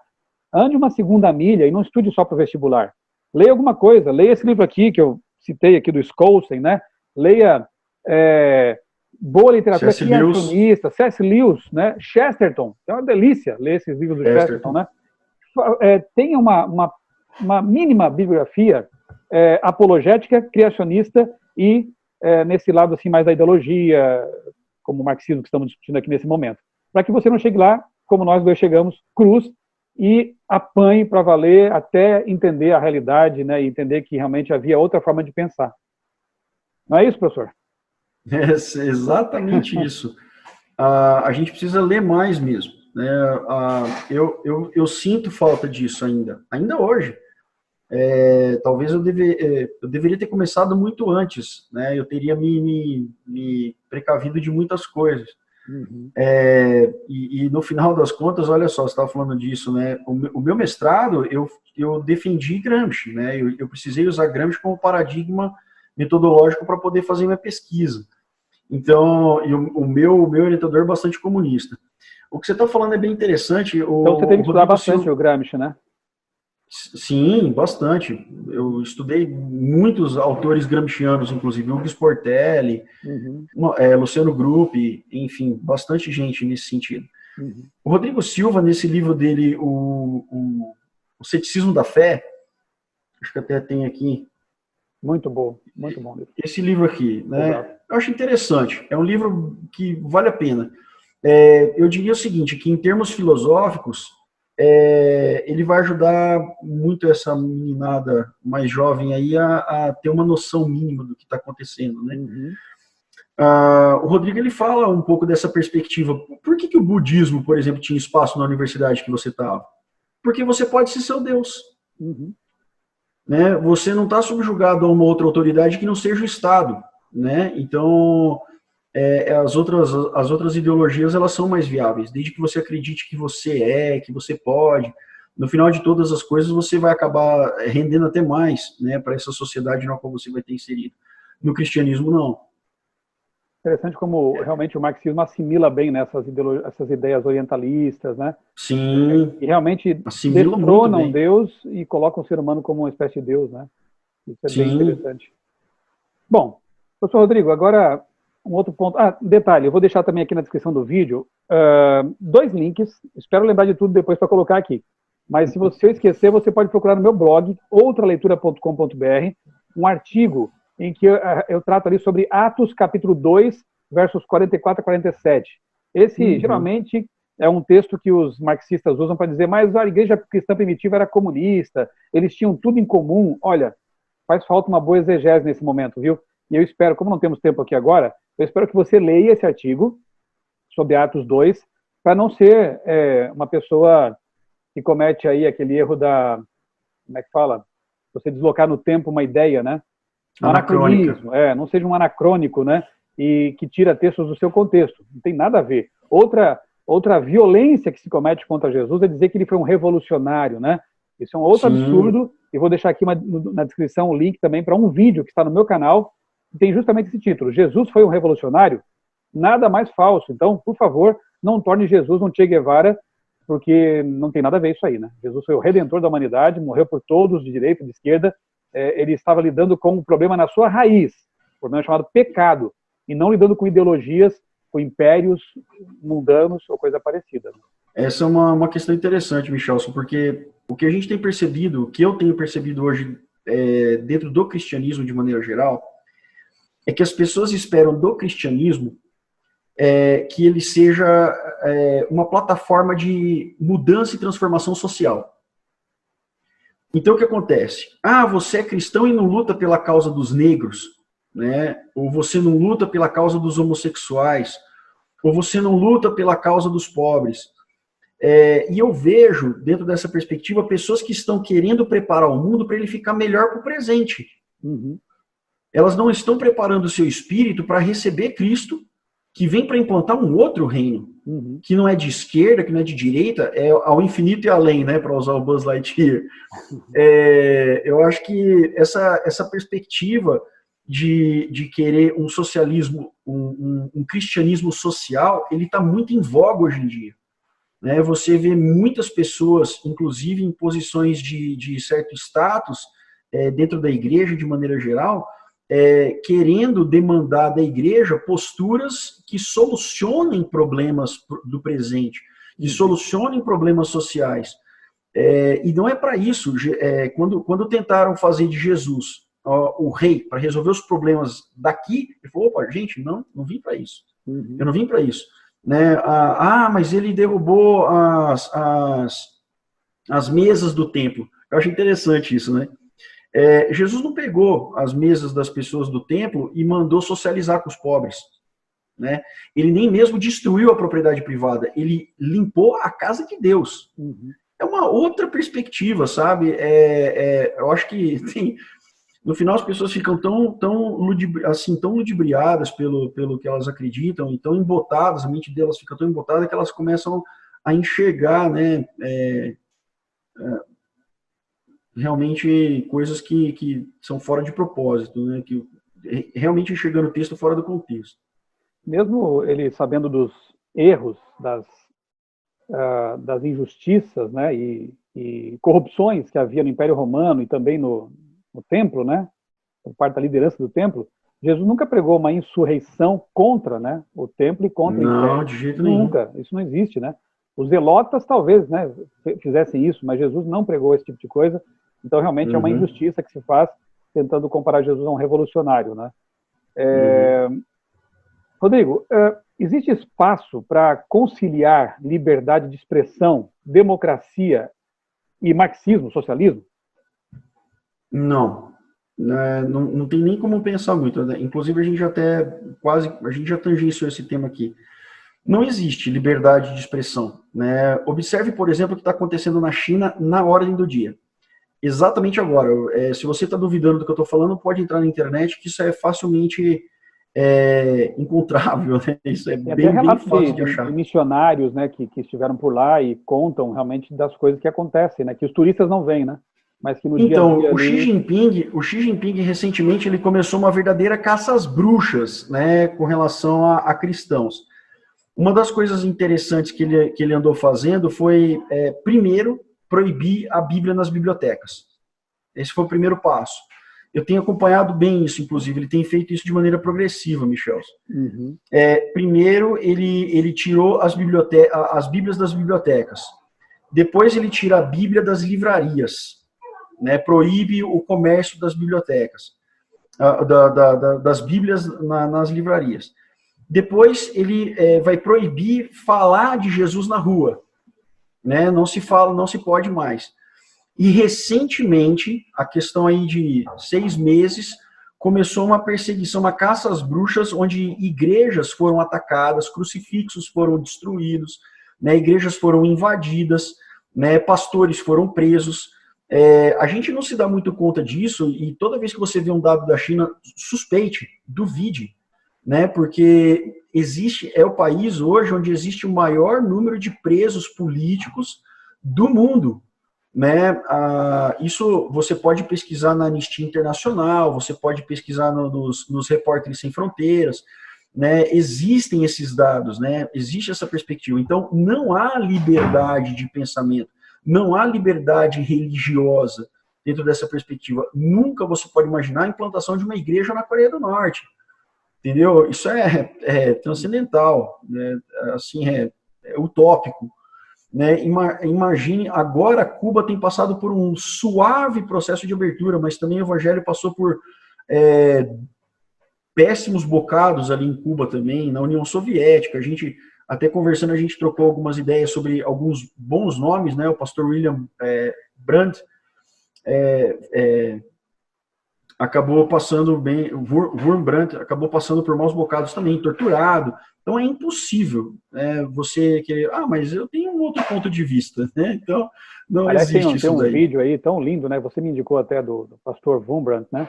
Ande uma segunda milha e não estude só para o vestibular. Leia alguma coisa, leia esse livro aqui, que eu citei aqui do Skousen, né? Leia boa literatura criacionista, C.S. Lewis, né? Chesterton, é uma delícia ler esses livros do Chesterton, né? Tenha uma mínima bibliografia apologética, criacionista e nesse lado assim mais da ideologia, como o marxismo que estamos discutindo aqui nesse momento, para que você não chegue lá, como nós dois chegamos, cruz, e apanhe para valer até entender a realidade, né, e entender que realmente havia outra forma de pensar. Não é isso, professor? É exatamente isso. A gente precisa ler mais mesmo, né? Eu sinto falta disso ainda hoje. Talvez eu deveria ter começado muito antes, né? Eu teria me precavido de muitas coisas. E no final das contas, olha só, você estava falando disso, né? O meu mestrado, eu defendi Gramsci, né? Eu precisei usar Gramsci como paradigma metodológico para poder fazer minha pesquisa. Então, o meu orientador é bastante comunista. O que você está falando é bem interessante. Então você teve que estudar bastante o Gramsci, né? Sim, bastante. Eu estudei muitos autores gramscianos, inclusive Hugo Sportelli, Luciano Gruppi, enfim, bastante gente nesse sentido. O Rodrigo Silva, nesse livro dele, o Ceticismo da Fé, acho que até tem aqui. Muito bom livro. Esse livro aqui, né? Exato. Eu acho interessante. É um livro que vale a pena. Eu diria o seguinte, que em termos filosóficos, ele vai ajudar muito essa meninada mais jovem aí a ter uma noção mínima do que está acontecendo, né? O Rodrigo, ele fala um pouco dessa perspectiva. Por que o budismo, por exemplo, tinha espaço na universidade que você estava? Porque você pode ser seu Deus. Né? Você não está subjugado a uma outra autoridade que não seja o Estado, né? Então, as outras ideologias, elas são mais viáveis, desde que você acredite que você que você pode. No final de todas as coisas, você vai acabar rendendo até mais, né, para essa sociedade na qual você vai ter inserido. No cristianismo, não. Interessante como realmente o marxismo assimila bem, né, essas ideias orientalistas, né? Sim. E realmente destronam Deus e colocam o ser humano como uma espécie de Deus, né? Isso é bem interessante. Bom, professor Rodrigo, agora um outro ponto. Detalhe, eu vou deixar também aqui na descrição do vídeo 2 links, espero lembrar de tudo depois para colocar aqui. Mas se você esquecer, você pode procurar no meu blog, outraleitura.com.br, um artigo em que eu trato ali sobre Atos capítulo 2, versos 44 a 47. Esse, geralmente, é um texto que os marxistas usam para dizer, mas a igreja cristã primitiva era comunista, eles tinham tudo em comum. Olha, faz falta uma boa exegese nesse momento, viu? E eu espero, como não temos tempo aqui agora, eu espero que você leia esse artigo sobre Atos 2, para não ser uma pessoa que comete aí aquele erro como é que fala? Você deslocar no tempo uma ideia, né? Um anacronismo, não seja um anacrônico, né? E que tira textos do seu contexto. Não tem nada a ver. Outra violência que se comete contra Jesus é dizer que ele foi um revolucionário, né? Isso é um outro absurdo. E vou deixar aqui na descrição o link também para um vídeo que está no meu canal, que tem justamente esse título. Jesus foi um revolucionário? Nada mais falso. Então, por favor, não torne Jesus um Che Guevara porque não tem nada a ver isso aí, né? Jesus foi o redentor da humanidade, morreu por todos, de direita, de esquerda, ele estava lidando com um problema na sua raiz, um problema chamado pecado, e não lidando com ideologias, com impérios mundanos ou coisa parecida. Essa é uma questão interessante, Michelson, porque o que a gente tem percebido, o que eu tenho percebido hoje dentro do cristianismo de maneira geral, é que as pessoas esperam do cristianismo que ele seja uma plataforma de mudança e transformação social. Então, o que acontece? Você é cristão e não luta pela causa dos negros, né? Ou você não luta pela causa dos homossexuais, ou você não luta pela causa dos pobres. E eu vejo, dentro dessa perspectiva, pessoas que estão querendo preparar o mundo para ele ficar melhor para o presente. Uhum. Elas não estão preparando o seu espírito para receber Cristo, que vem para implantar um outro reino, que não é de esquerda, que não é de direita, é ao infinito e além, né, para usar o Buzz Lightyear. Eu acho que essa perspectiva de querer um socialismo, um cristianismo social, ele está muito em voga hoje em dia. Né? Você vê muitas pessoas, inclusive em posições de certo status, dentro da igreja de maneira geral, querendo demandar da igreja posturas que solucionem problemas do presente, que solucionem problemas sociais. E não é para isso. Quando tentaram fazer de Jesus o rei para resolver os problemas daqui, ele falou, opa, gente, não vim para isso. Eu não vim para isso. Né? Mas ele derrubou as mesas do templo. Eu acho interessante isso, né? Jesus não pegou as mesas das pessoas do templo e mandou socializar com os pobres. Né? Ele nem mesmo destruiu a propriedade privada, ele limpou a casa de Deus. É uma outra perspectiva, sabe? Eu acho que no final as pessoas ficam tão ludibriadas pelo que elas acreditam, e tão embotadas, a mente delas fica tão embotada que elas começam a enxergar, né? Realmente coisas que são fora de propósito, né? Que realmente enxergando o texto fora do contexto. Mesmo ele sabendo dos erros, das injustiças, né, e corrupções que havia no Império Romano e também no templo, né, por parte da liderança do templo, Jesus nunca pregou uma insurreição contra, né, o templo e contra o Império. Não, de jeito nenhum. Nunca, isso não existe, né? Os zelotas talvez, né, fizessem isso, mas Jesus não pregou esse tipo de coisa. Então, realmente, é uma injustiça que se faz tentando comparar Jesus a um revolucionário, né? Rodrigo, existe espaço para conciliar liberdade de expressão, democracia e marxismo, socialismo? Não. Não tem nem como pensar muito. Né? Inclusive, a gente já tangenciou esse tema aqui. Não existe liberdade de expressão. Né? Observe, por exemplo, o que está acontecendo na China na ordem do dia. Exatamente agora. Se você está duvidando do que eu estou falando, pode entrar na internet, que isso é facilmente encontrável. Né? Isso é bem fácil de achar. De missionários, né, que estiveram por lá e contam realmente das coisas que acontecem, né, que os turistas não veem, né? Mas que no dia a dia o Xi Jinping recentemente ele começou uma verdadeira caça às bruxas, né, com relação a cristãos. Uma das coisas interessantes que ele andou fazendo foi, primeiro, proibir a Bíblia nas bibliotecas. Esse foi o primeiro passo. Eu tenho acompanhado bem isso, inclusive, ele tem feito isso de maneira progressiva, Michel. Primeiro, ele tirou as Bíblias das bibliotecas. Depois, ele tira a Bíblia das livrarias. Né, proíbe o comércio das bibliotecas, das Bíblias nas livrarias. Depois ele vai proibir falar de Jesus na rua, né, não se pode mais. E recentemente, a questão aí de 6 meses, começou uma perseguição, uma caça às bruxas, onde igrejas foram atacadas, crucifixos foram destruídos, né, igrejas foram invadidas, né, pastores foram presos. A gente não se dá muito conta disso, e toda vez que você vê um dado da China, suspeite, duvide, né? Porque é o país hoje onde existe o maior número de presos políticos do mundo, né? Isso você pode pesquisar na Anistia Internacional, você pode pesquisar nos Repórteres Sem Fronteiras, né? Existem esses dados, né? Existe essa perspectiva. Então, não há liberdade de pensamento, não há liberdade religiosa dentro dessa perspectiva. Nunca você pode imaginar a implantação de uma igreja na Coreia do Norte, entendeu? Isso é transcendental, né? Assim, é utópico. Né? Imagine, agora Cuba tem passado por um suave processo de abertura, mas também o evangelho passou por péssimos bocados ali em Cuba também, na União Soviética. A gente, até conversando, a gente trocou algumas ideias sobre alguns bons nomes, né? O pastor William Brandt acabou passando bem, o Wurm Brandt acabou passando por maus bocados também, torturado. Então é impossível você querer, mas eu tenho um outro ponto de vista, né? Então não Aliás, existe tem isso um daí. vídeo aí tão lindo, né? Você me indicou até do pastor Wurm Brandt, né?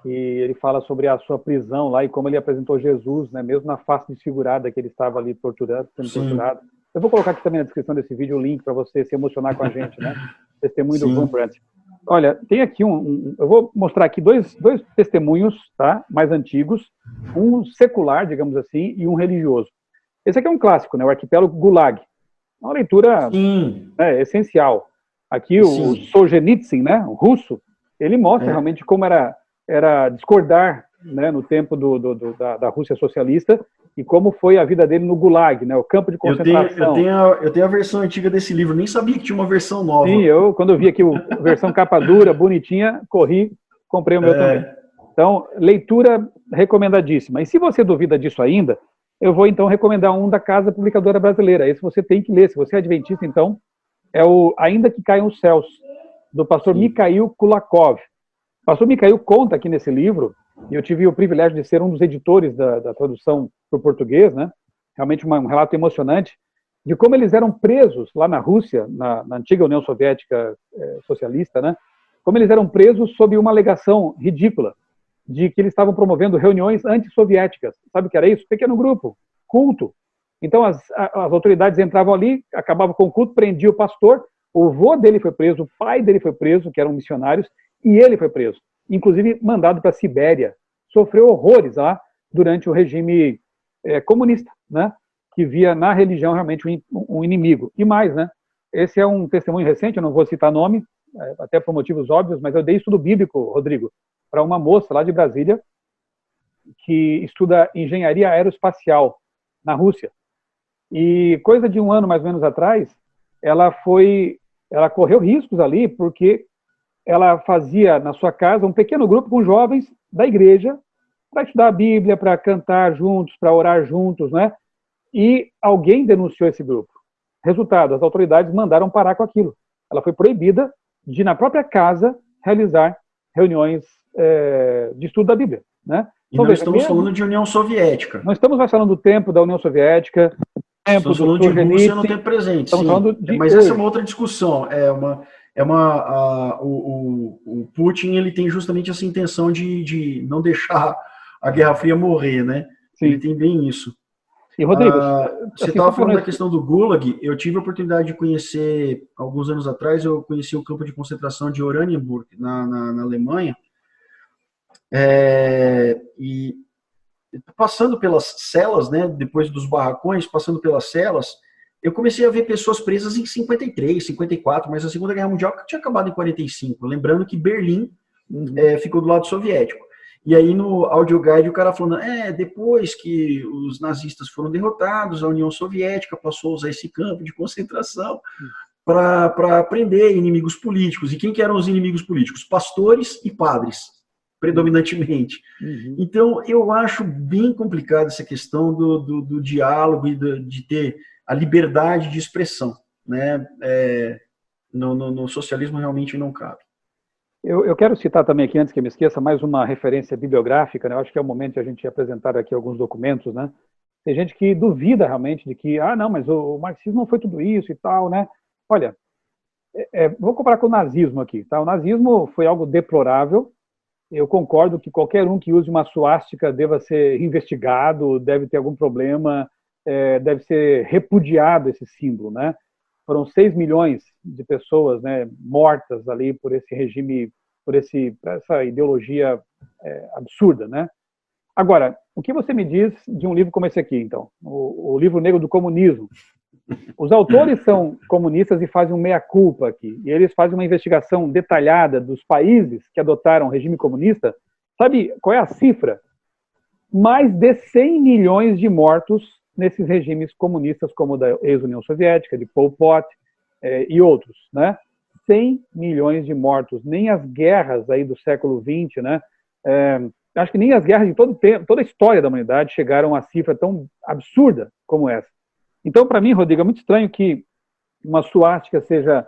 E ele fala sobre a sua prisão lá e como ele apresentou Jesus, né? Mesmo na face desfigurada que ele estava ali sendo torturado. Eu vou colocar aqui também na descrição desse vídeo o link para você se emocionar com a gente, né? Testemunho do Wurm Brandt. Olha, tem aqui eu vou mostrar aqui dois testemunhos, tá? Mais antigos, um secular, digamos assim, e um religioso. Esse aqui é um clássico, né? O Arquipélago Gulag. Uma leitura essencial. Aqui o Solzhenitsyn, né? O russo, ele mostra realmente como era discordar, né? No tempo da Rússia socialista e como foi a vida dele no Gulag, né? O campo de concentração. Eu tenho a versão antiga desse livro, nem sabia que tinha uma versão nova. Sim, quando eu vi aqui a versão capa dura, bonitinha, corri, comprei o meu também. Então, leitura recomendadíssima. E se você duvida disso ainda, eu vou então recomendar um da Casa Publicadora Brasileira. Esse você tem que ler. Se você é adventista, então, é o Ainda que Caiam os Céus, do pastor Mikhail Kulakov. O pastor Mikhail conta aqui nesse livro, e eu tive o privilégio de ser um dos editores da tradução para o português, né? Realmente um relato emocionante, de como eles eram presos lá na Rússia, na antiga União Soviética socialista, né? Como eles eram presos sob uma alegação ridícula de que eles estavam promovendo reuniões antissoviéticas. Sabe o que era isso? Pequeno grupo, culto. Então as autoridades entravam ali, acabavam com o culto, prendiam o pastor, o avô dele foi preso, o pai dele foi preso, que eram missionários, e ele foi preso. Inclusive mandado para a Sibéria. Sofreu horrores lá durante o regime comunista, né? Que via na religião realmente um inimigo. E mais, né? Esse é um testemunho recente, eu não vou citar nome, até por motivos óbvios, mas eu dei estudo bíblico, Rodrigo, para uma moça lá de Brasília que estuda engenharia aeroespacial na Rússia. E coisa de um ano mais ou menos atrás, ela correu riscos ali porque ela fazia na sua casa um pequeno grupo com jovens da igreja para estudar a Bíblia, para cantar juntos, para orar juntos, né? E alguém denunciou esse grupo. Resultado, as autoridades mandaram parar com aquilo. Ela foi proibida de, na própria casa, realizar reuniões de estudo da Bíblia, né? E não estamos falando de União Soviética. Não estamos mais falando do tempo da União Soviética, estamos falando de Rússia no tempo presente, estamos falando de mas hoje. Essa é uma outra discussão. O Putin, ele tem justamente essa intenção de não deixar a Guerra Fria morrer, né? Sim. Ele tem bem isso. E, Rodrigo, você estava falando da questão do Gulag. Eu tive a oportunidade de conhecer, alguns anos atrás, eu conheci o campo de concentração de Oranienburg, na Alemanha, e passando pelas celas, né, depois dos barracões, passando pelas celas, eu comecei a ver pessoas presas em 53, 54, mas a Segunda Guerra Mundial tinha acabado em 45, lembrando que Berlim ficou do lado soviético. E aí no audio guide o cara falando, depois que os nazistas foram derrotados, a União Soviética passou a usar esse campo de concentração para prender inimigos políticos. E quem que eram os inimigos políticos? Pastores e padres, predominantemente. Então eu acho bem complicado essa questão do diálogo e de ter a liberdade de expressão, né? No socialismo realmente não cabe. Eu quero citar também aqui, antes que eu me esqueça, mais uma referência bibliográfica, né? Eu acho que é o momento de a gente apresentar aqui alguns documentos, né? Tem gente que duvida realmente de que, não, mas o marxismo não foi tudo isso e tal, né? Olha, vou comparar com o nazismo aqui, tá? O nazismo foi algo deplorável. Eu concordo que qualquer um que use uma suástica deva ser investigado, deve ter algum problema, deve ser repudiado esse símbolo, né? Foram 6 milhões de pessoas, né, mortas ali por esse regime, por essa ideologia absurda, né? Agora, O que você me diz de um livro como esse aqui, então? O Livro Negro do Comunismo. Os autores são comunistas e fazem um meia-culpa aqui. E eles fazem uma investigação detalhada dos países que adotaram o regime comunista. Sabe qual é a cifra? Mais de 100 milhões de mortos nesses regimes comunistas, como o da ex-União Soviética, de Pol Pot e outros, né? 100 milhões de mortos. Nem as guerras aí do século XX, né? Acho que nem as guerras de toda a história da humanidade chegaram a cifra tão absurda como essa. Então, para mim, Rodrigo, é muito estranho que uma suástica seja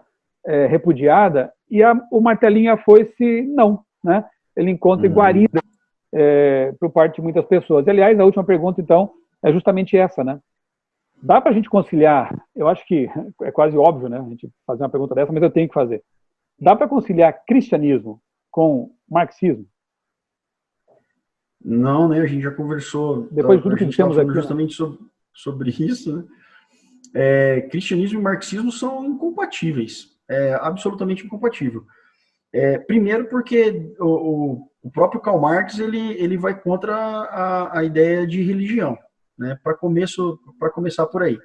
repudiada e o martelinho à foice não, né? Ele encontra guarida por parte de muitas pessoas. Aliás, a última pergunta, então, é justamente essa, né? Dá para a gente conciliar, eu acho que é quase óbvio, né, a gente fazer uma pergunta dessa, mas eu tenho que fazer. Dá para conciliar cristianismo com marxismo? Não, né, a gente já conversou. Depois de tudo que dissemos aqui, justamente sobre isso, né? Cristianismo e marxismo são incompatíveis, absolutamente incompatível. Primeiro porque o próprio Karl Marx ele vai contra a ideia de religião, né? Para começar por aí.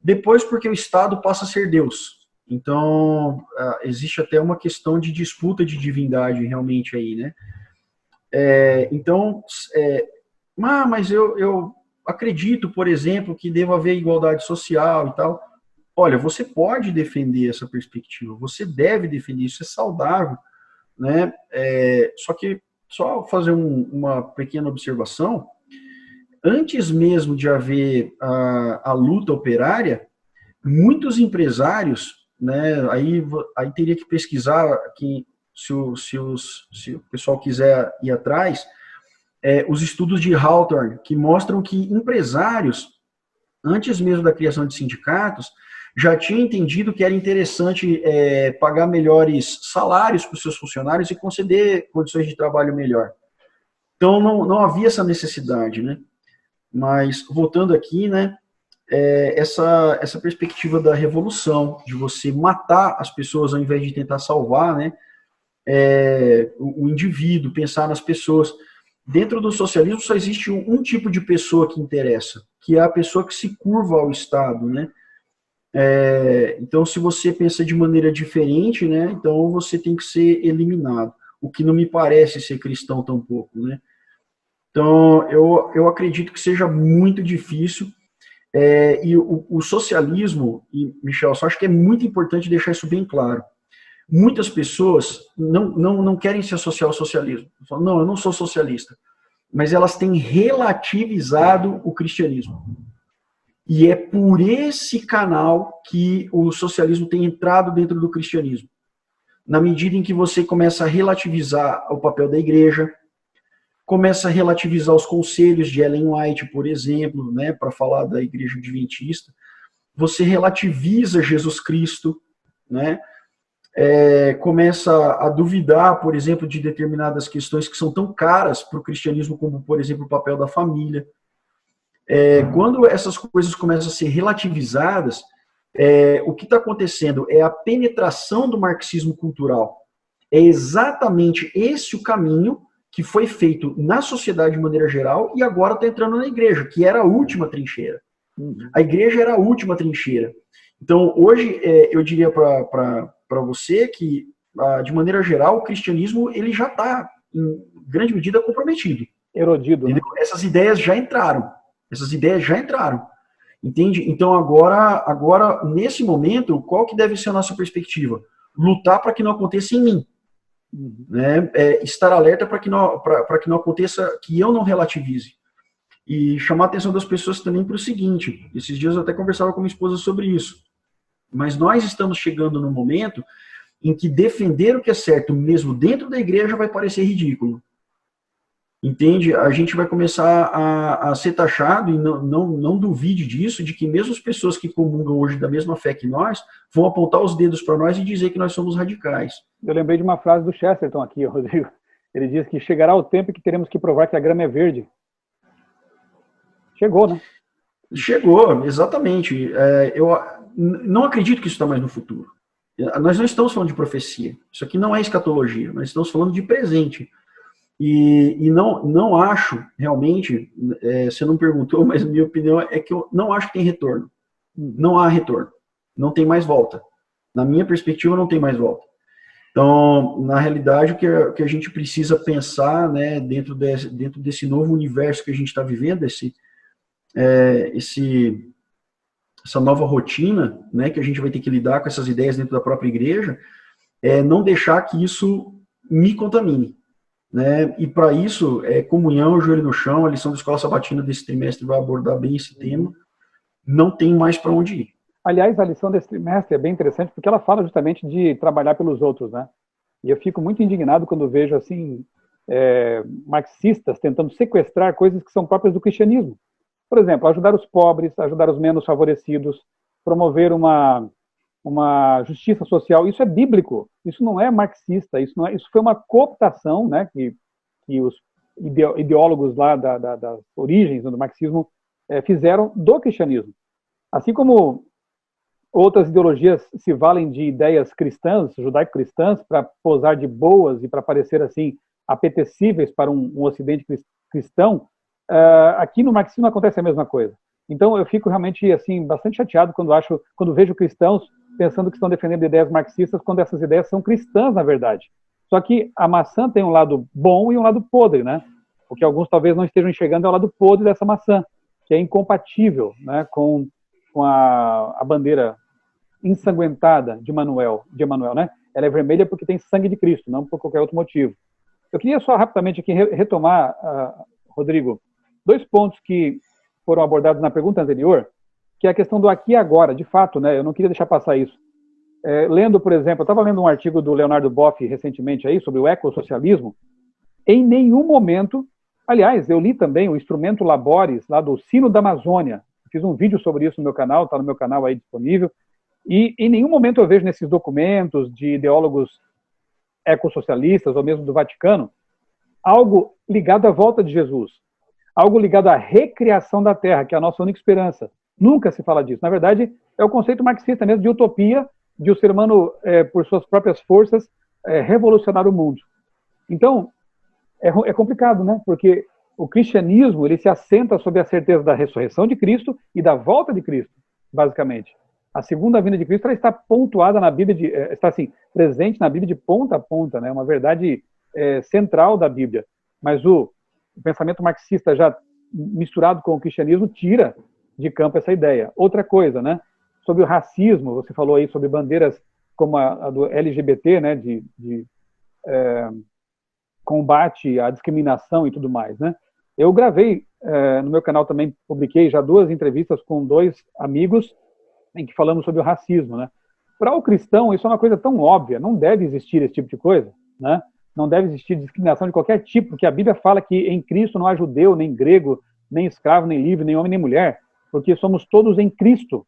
Depois porque o Estado passa a ser Deus. Então existe até uma questão de disputa de divindade realmente aí, né? Mas eu acredito, por exemplo, que deva haver igualdade social e tal. Olha, você pode defender essa perspectiva, você deve defender isso, é saudável, né? Só fazer uma pequena observação, antes mesmo de haver a luta operária, muitos empresários, né? Aí teria que pesquisar aqui, se o pessoal quiser ir atrás, os estudos de Hawthorne, que mostram que empresários, antes mesmo da criação de sindicatos, já tinham entendido que era interessante pagar melhores salários para os seus funcionários e conceder condições de trabalho melhor. Então, não havia essa necessidade, né? Mas, voltando aqui, né, essa perspectiva da revolução, de você matar as pessoas ao invés de tentar salvar, né, o indivíduo, pensar nas pessoas. Dentro do socialismo só existe um tipo de pessoa que interessa, que é a pessoa que se curva ao Estado, né? Então, se você pensa de maneira diferente, né, então você tem que ser eliminado, o que não me parece ser cristão tampouco, né? Então, eu acredito que seja muito difícil, e o socialismo, e Michel, só acho que é muito importante deixar isso bem claro. Muitas pessoas não querem se associar ao socialismo. Falam, não, eu não sou socialista. Mas elas têm relativizado o cristianismo. E é por esse canal que o socialismo tem entrado dentro do cristianismo. Na medida em que você começa a relativizar o papel da igreja, começa a relativizar os conselhos de Ellen White, por exemplo, né, para falar da igreja adventista, você relativiza Jesus Cristo, né? Começa a duvidar, por exemplo, de determinadas questões que são tão caras para o cristianismo, como, por exemplo, o papel da família. Quando essas coisas começam a ser relativizadas, o que está acontecendo é a penetração do marxismo cultural. É exatamente esse o caminho que foi feito na sociedade de maneira geral e agora está entrando na igreja, que era a última trincheira. A igreja era a última trincheira. Então, hoje, eu diria para você que, de maneira geral, o cristianismo ele já está, em grande medida, comprometido. Erodido, né? Essas ideias já entraram. Entende? Então, agora, nesse momento, qual que deve ser a nossa perspectiva? Lutar para que não aconteça em mim. Né? Estar alerta para que não aconteça, que eu não relativize. E chamar a atenção das pessoas também para o seguinte, esses dias eu até conversava com minha esposa sobre isso, mas nós estamos chegando num momento em que defender o que é certo, mesmo dentro da igreja, vai parecer ridículo. Entende? A gente vai começar a ser taxado, e não duvide disso, de que mesmo as pessoas que comungam hoje da mesma fé que nós, vão apontar os dedos para nós e dizer que nós somos radicais. Eu lembrei de uma frase do Chesterton aqui, Rodrigo. Ele diz que chegará o tempo que teremos que provar que a grama é verde. Chegou, né? Chegou, exatamente. Eu não acredito que isso está mais no futuro. Nós não estamos falando de profecia. Isso aqui não é escatologia. Nós estamos falando de presente. E não acho, realmente, você não perguntou, mas a minha opinião é que eu não acho que tem retorno. Não há retorno. Não tem mais volta. Na minha perspectiva, não tem mais volta. Então, na realidade, o que a gente precisa pensar, né, dentro desse novo universo que a gente está vivendo, essa nova rotina, né, que a gente vai ter que lidar com essas ideias dentro da própria igreja, não deixar que isso me contamine. Né? E para isso, comunhão, joelho no chão, a lição da Escola Sabatina desse trimestre vai abordar bem esse tema. Não tem mais para onde ir. Aliás, a lição desse trimestre é bem interessante porque ela fala justamente de trabalhar pelos outros, né? E eu fico muito indignado quando vejo, assim, marxistas tentando sequestrar coisas que são próprias do cristianismo. Por exemplo, ajudar os pobres, ajudar os menos favorecidos, promover uma justiça social. Isso é bíblico, isso não é marxista, isso foi uma cooptação, né, que os ideólogos lá das origens do marxismo fizeram do cristianismo. Assim como outras ideologias se valem de ideias cristãs, judaico-cristãs, para posar de boas e para parecer assim apetecíveis para um ocidente cristão, aqui no marxismo acontece a mesma coisa. Então eu fico realmente assim bastante chateado quando vejo cristãos pensando que estão defendendo ideias marxistas quando essas ideias são cristãs, na verdade. Só que a maçã tem um lado bom e um lado podre, né? O que alguns talvez não estejam enxergando é o lado podre dessa maçã, que é incompatível, né, com a bandeira ensanguentada de Emanuel, né? Ela é vermelha porque tem sangue de Cristo, não por qualquer outro motivo. Eu queria só rapidamente aqui retomar, Rodrigo, 2 pontos que foram abordados na pergunta anterior, que é a questão do aqui e agora, de fato, né? Eu não queria deixar passar isso. Lendo, por exemplo, eu estava lendo um artigo do Leonardo Boff recentemente aí sobre o ecossocialismo. Em nenhum momento, aliás, eu li também o Instrumento Labores, lá do Sino da Amazônia. Fiz um vídeo sobre isso no meu canal, está no meu canal aí disponível. E em nenhum momento eu vejo nesses documentos de ideólogos ecossocialistas, ou mesmo do Vaticano, algo ligado à volta de Jesus, algo ligado à recriação da Terra, que é a nossa única esperança. Nunca se fala disso. Na verdade, é o conceito marxista mesmo de utopia, de o ser humano, por suas próprias forças, revolucionar o mundo. Então, é complicado, né? Porque o cristianismo ele se assenta sobre a certeza da ressurreição de Cristo e da volta de Cristo, basicamente. A segunda vinda de Cristo ela está pontuada na Bíblia, está assim, presente na Bíblia de ponta a ponta, né? Uma verdade central da Bíblia. Mas o pensamento marxista já misturado com o cristianismo tira de campo essa ideia. Outra coisa, né? Sobre o racismo, você falou aí sobre bandeiras como a do LGBT, né? De combate à discriminação e tudo mais, né? Eu gravei no meu canal também, publiquei já 2 entrevistas com 2 amigos em que falamos sobre o racismo, né? Para o cristão, isso é uma coisa tão óbvia, não deve existir esse tipo de coisa, né? Não deve existir discriminação de qualquer tipo, porque a Bíblia fala que em Cristo não há judeu, nem grego, nem escravo, nem livre, nem homem, nem mulher, porque somos todos em Cristo,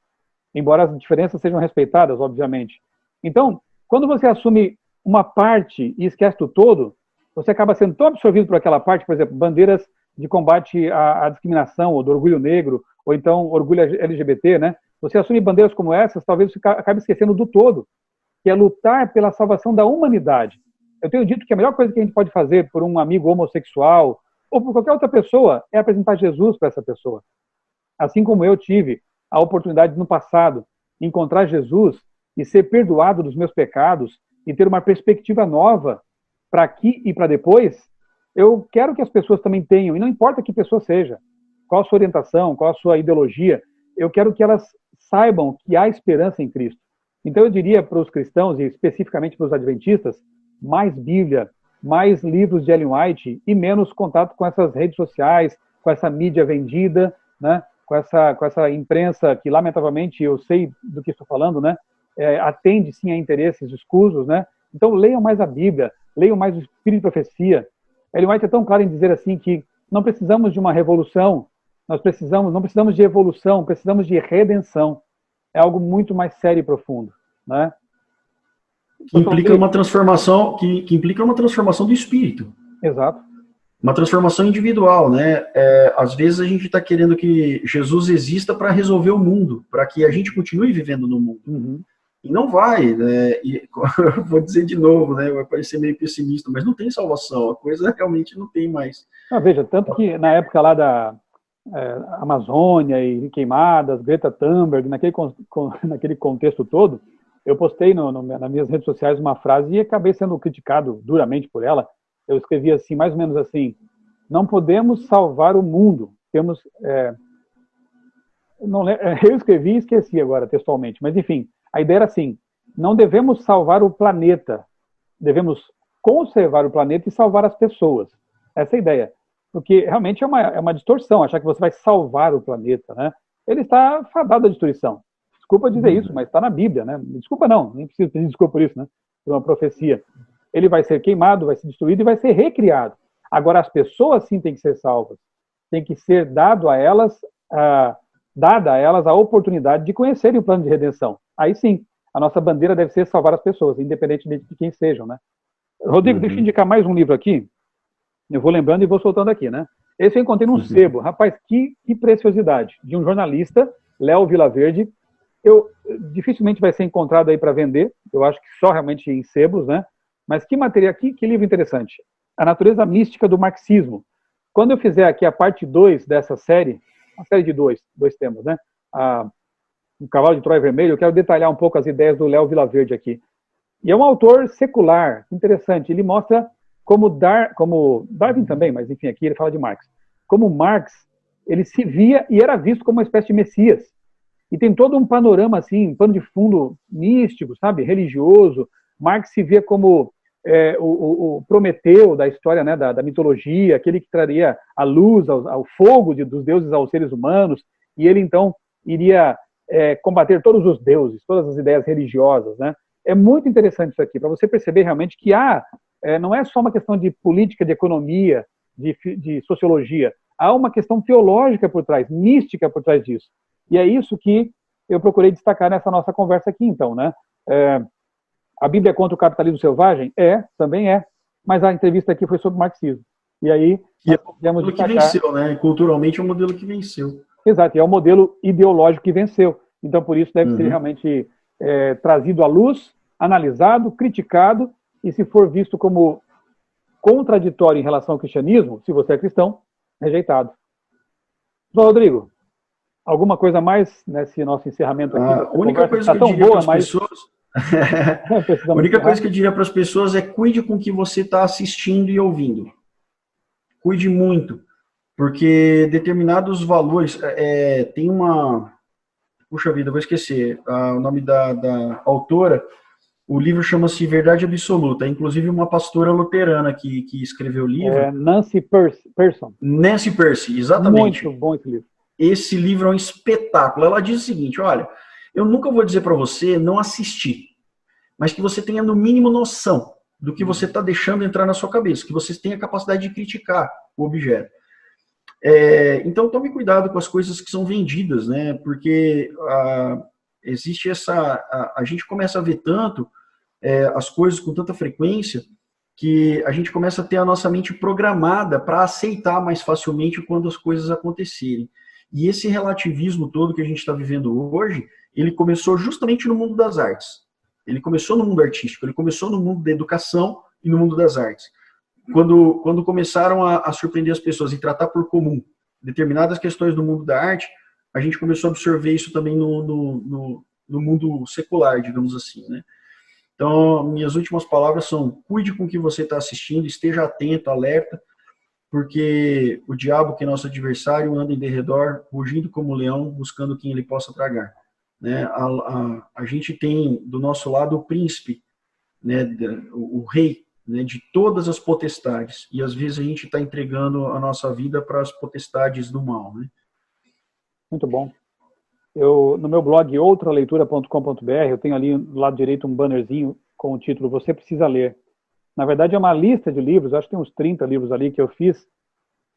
embora as diferenças sejam respeitadas, obviamente. Então, quando você assume uma parte e esquece do todo, você acaba sendo tão absorvido por aquela parte, por exemplo, bandeiras de combate à discriminação, ou do orgulho negro, ou então orgulho LGBT, né? Você assume bandeiras como essas, talvez você acabe esquecendo do todo, que é lutar pela salvação da humanidade. Eu tenho dito que a melhor coisa que a gente pode fazer por um amigo homossexual, ou por qualquer outra pessoa, é apresentar Jesus para essa pessoa. Assim como eu tive a oportunidade no passado de encontrar Jesus e ser perdoado dos meus pecados e ter uma perspectiva nova para aqui e para depois, eu quero que as pessoas também tenham, e não importa que pessoa seja, qual a sua orientação, qual a sua ideologia, eu quero que elas saibam que há esperança em Cristo. Então eu diria para os cristãos, e especificamente para os adventistas, mais Bíblia, mais livros de Ellen White e menos contato com essas redes sociais, com essa mídia vendida, né? com essa imprensa que, lamentavelmente, eu sei do que estou falando, né? Atende sim a interesses escusos, né? Então leiam mais a Bíblia, leiam mais o Espírito de Profecia. Ellen White é tão claro em dizer assim que não precisamos de uma revolução, não precisamos de evolução, precisamos de redenção. É algo muito mais sério e profundo, né? Que implica uma transformação, que implica uma transformação do espírito. Exato. Uma transformação individual, né? Às vezes a gente está querendo que Jesus exista para resolver o mundo, para que a gente continue vivendo no mundo. Uhum. E não vai, né? E vou dizer de novo, né? Vai parecer meio pessimista, mas não tem salvação. A coisa realmente não tem mais. Veja, tanto que na época lá da Amazônia e queimadas, Greta Thunberg, naquele contexto todo, eu postei nas minhas redes sociais uma frase e acabei sendo criticado duramente por ela. Eu escrevi assim, mais ou menos assim: não podemos salvar o mundo, temos... eu escrevi e esqueci agora textualmente, mas enfim, a ideia era assim: não devemos salvar o planeta, devemos conservar o planeta e salvar as pessoas. Essa é a ideia. Porque realmente é uma distorção achar que você vai salvar o planeta, né? Ele está fadado à destruição. Desculpa dizer isso, mas está na Bíblia, né? Desculpa não, nem preciso pedir desculpa por isso, né? Por uma profecia. Ele vai ser queimado, vai ser destruído e vai ser recriado. Agora, as pessoas sim têm que ser salvas. Tem que ser dada a elas a oportunidade de conhecerem o plano de redenção. Aí sim, a nossa bandeira deve ser salvar as pessoas, independentemente de quem sejam, né? Rodrigo, deixa eu indicar mais um livro aqui. Eu vou lembrando e vou soltando aqui, né? Esse eu encontrei num sebo. Rapaz, que preciosidade. De um jornalista, Léo Vilaverde. Dificilmente vai ser encontrado aí para vender. Eu acho que só realmente em sebos, né? Mas que material aqui, que livro interessante. A natureza mística do marxismo. Quando eu fizer aqui a parte 2 dessa série, uma série de dois temas, né? O Cavalo de Troia Vermelho, eu quero detalhar um pouco as ideias do Léo Vilaverde aqui. E é um autor secular, interessante. Ele mostra como Darwin também, mas enfim, aqui ele fala de Marx. Como Marx, ele se via e era visto como uma espécie de Messias. E tem todo um panorama, assim, um pano de fundo místico, sabe, religioso. Marx se via como o Prometeu da história, né, da mitologia, aquele que traria a luz, ao fogo dos deuses aos seres humanos, e ele, então, iria combater todos os deuses, todas as ideias religiosas, né? É muito interessante isso aqui, para você perceber realmente que não é só uma questão de política, de economia, de sociologia. Há uma questão teológica por trás, mística por trás disso. E é isso que eu procurei destacar nessa nossa conversa aqui, então, né? A Bíblia é contra o capitalismo selvagem? Também é. Mas a entrevista aqui foi sobre marxismo. E aí, nós podemos destacar... que venceu, né? Culturalmente é um modelo que venceu. Exato, é o modelo ideológico que venceu. Então, por isso, deve ser realmente trazido à luz, analisado, criticado, e se for visto como contraditório em relação ao cristianismo, se você é cristão, rejeitado. João Rodrigo, alguma coisa a mais nesse nosso encerramento aqui? A única coisa que eu diria para as pessoas... a única coisa que eu diria para as pessoas é: cuide com o que você está assistindo e ouvindo. Cuide muito, porque determinados valores... tem uma... Puxa vida, eu vou esquecer o nome da autora. O livro chama-se Verdade Absoluta. É inclusive uma pastora luterana que escreveu o livro. Nancy Pearson. Nancy Pearson, exatamente. Muito bom esse livro. Esse livro é um espetáculo. Ela diz o seguinte: olha, eu nunca vou dizer para você não assistir, mas que você tenha no mínimo noção do que você está deixando entrar na sua cabeça, que você tenha a capacidade de criticar o objeto. Então tome cuidado com as coisas que são vendidas, né? Porque existe a gente começa a ver tanto as coisas com tanta frequência que a gente começa a ter a nossa mente programada para aceitar mais facilmente quando as coisas acontecerem. E esse relativismo todo que a gente está vivendo hoje, ele começou justamente no mundo das artes. Ele começou no mundo artístico, ele começou no mundo da educação e no mundo das artes. Quando começaram a surpreender as pessoas e tratar por comum determinadas questões do mundo da arte, a gente começou a absorver isso também no mundo secular, digamos assim, né? Então, minhas últimas palavras são: cuide com o que você está assistindo, esteja atento, alerta, porque o diabo, que é nosso adversário, anda em derredor, rugindo como um leão, buscando quem ele possa tragar. Né? A gente tem do nosso lado o príncipe, né, o rei, né, de todas as potestades, e às vezes a gente está entregando a nossa vida para as potestades do mal. Né? Muito bom. No meu blog outraleitura.com.br, eu tenho ali do lado direito um bannerzinho com o título Você Precisa Ler. Na verdade é uma lista de livros, acho que tem uns 30 livros ali que eu fiz,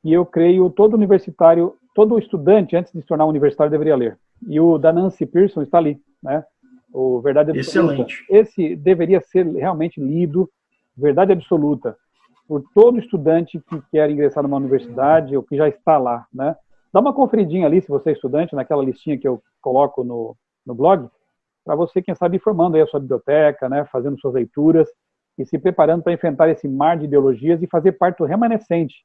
e eu creio todo universitário, todo estudante antes de se tornar universitário deveria ler. E o da Nancy Pearson está ali, né? O Verdade Absoluta. Excelente. Esse deveria ser realmente lido, Verdade Absoluta, por todo estudante que quer ingressar numa universidade ou que já está lá, né? Dá uma conferidinha ali, se você é estudante, naquela listinha que eu coloco no blog. para você, quem sabe, ir formando aí a sua biblioteca, né, fazendo suas leituras e se preparando para enfrentar esse mar de ideologias e fazer parte do remanescente,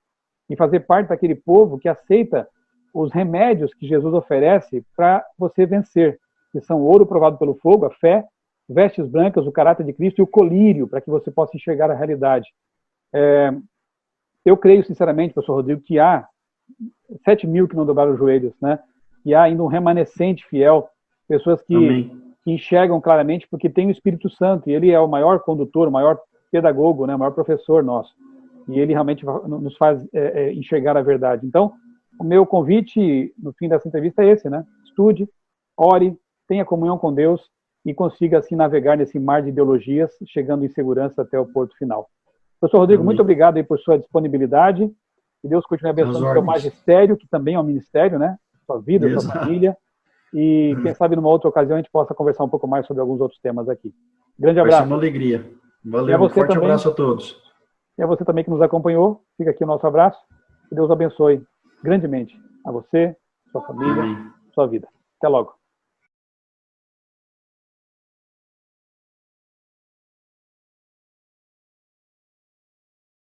e fazer parte daquele povo que aceita os remédios que Jesus oferece para você vencer, que são o ouro provado pelo fogo, a fé, vestes brancas, o caráter de Cristo e o colírio, para que você possa enxergar a realidade. Eu creio, sinceramente, professor Rodrigo, que há 7 mil que não dobraram os joelhos, né? E há ainda um remanescente fiel, pessoas que enxergam claramente, porque tem o Espírito Santo, e ele é o maior condutor, o maior pedagogo, né? O maior professor nosso. E ele realmente nos faz enxergar a verdade. Então, o meu convite no fim dessa entrevista é esse, né? Estude, ore, tenha comunhão com Deus e consiga assim navegar nesse mar de ideologias, chegando em segurança até o porto final. Professor Rodrigo, muito obrigado aí por sua disponibilidade. Que Deus continue abençoando o seu magistério, que também é um ministério, né? Sua vida, sua família. E quem sabe numa outra ocasião a gente possa conversar um pouco mais sobre alguns outros temas aqui. Grande abraço. Vai ser uma alegria. Valeu, um forte abraço a todos. E a você também que nos acompanhou. Fica aqui o nosso abraço. Que Deus abençoe grandemente a você, sua família, sua vida. Até logo.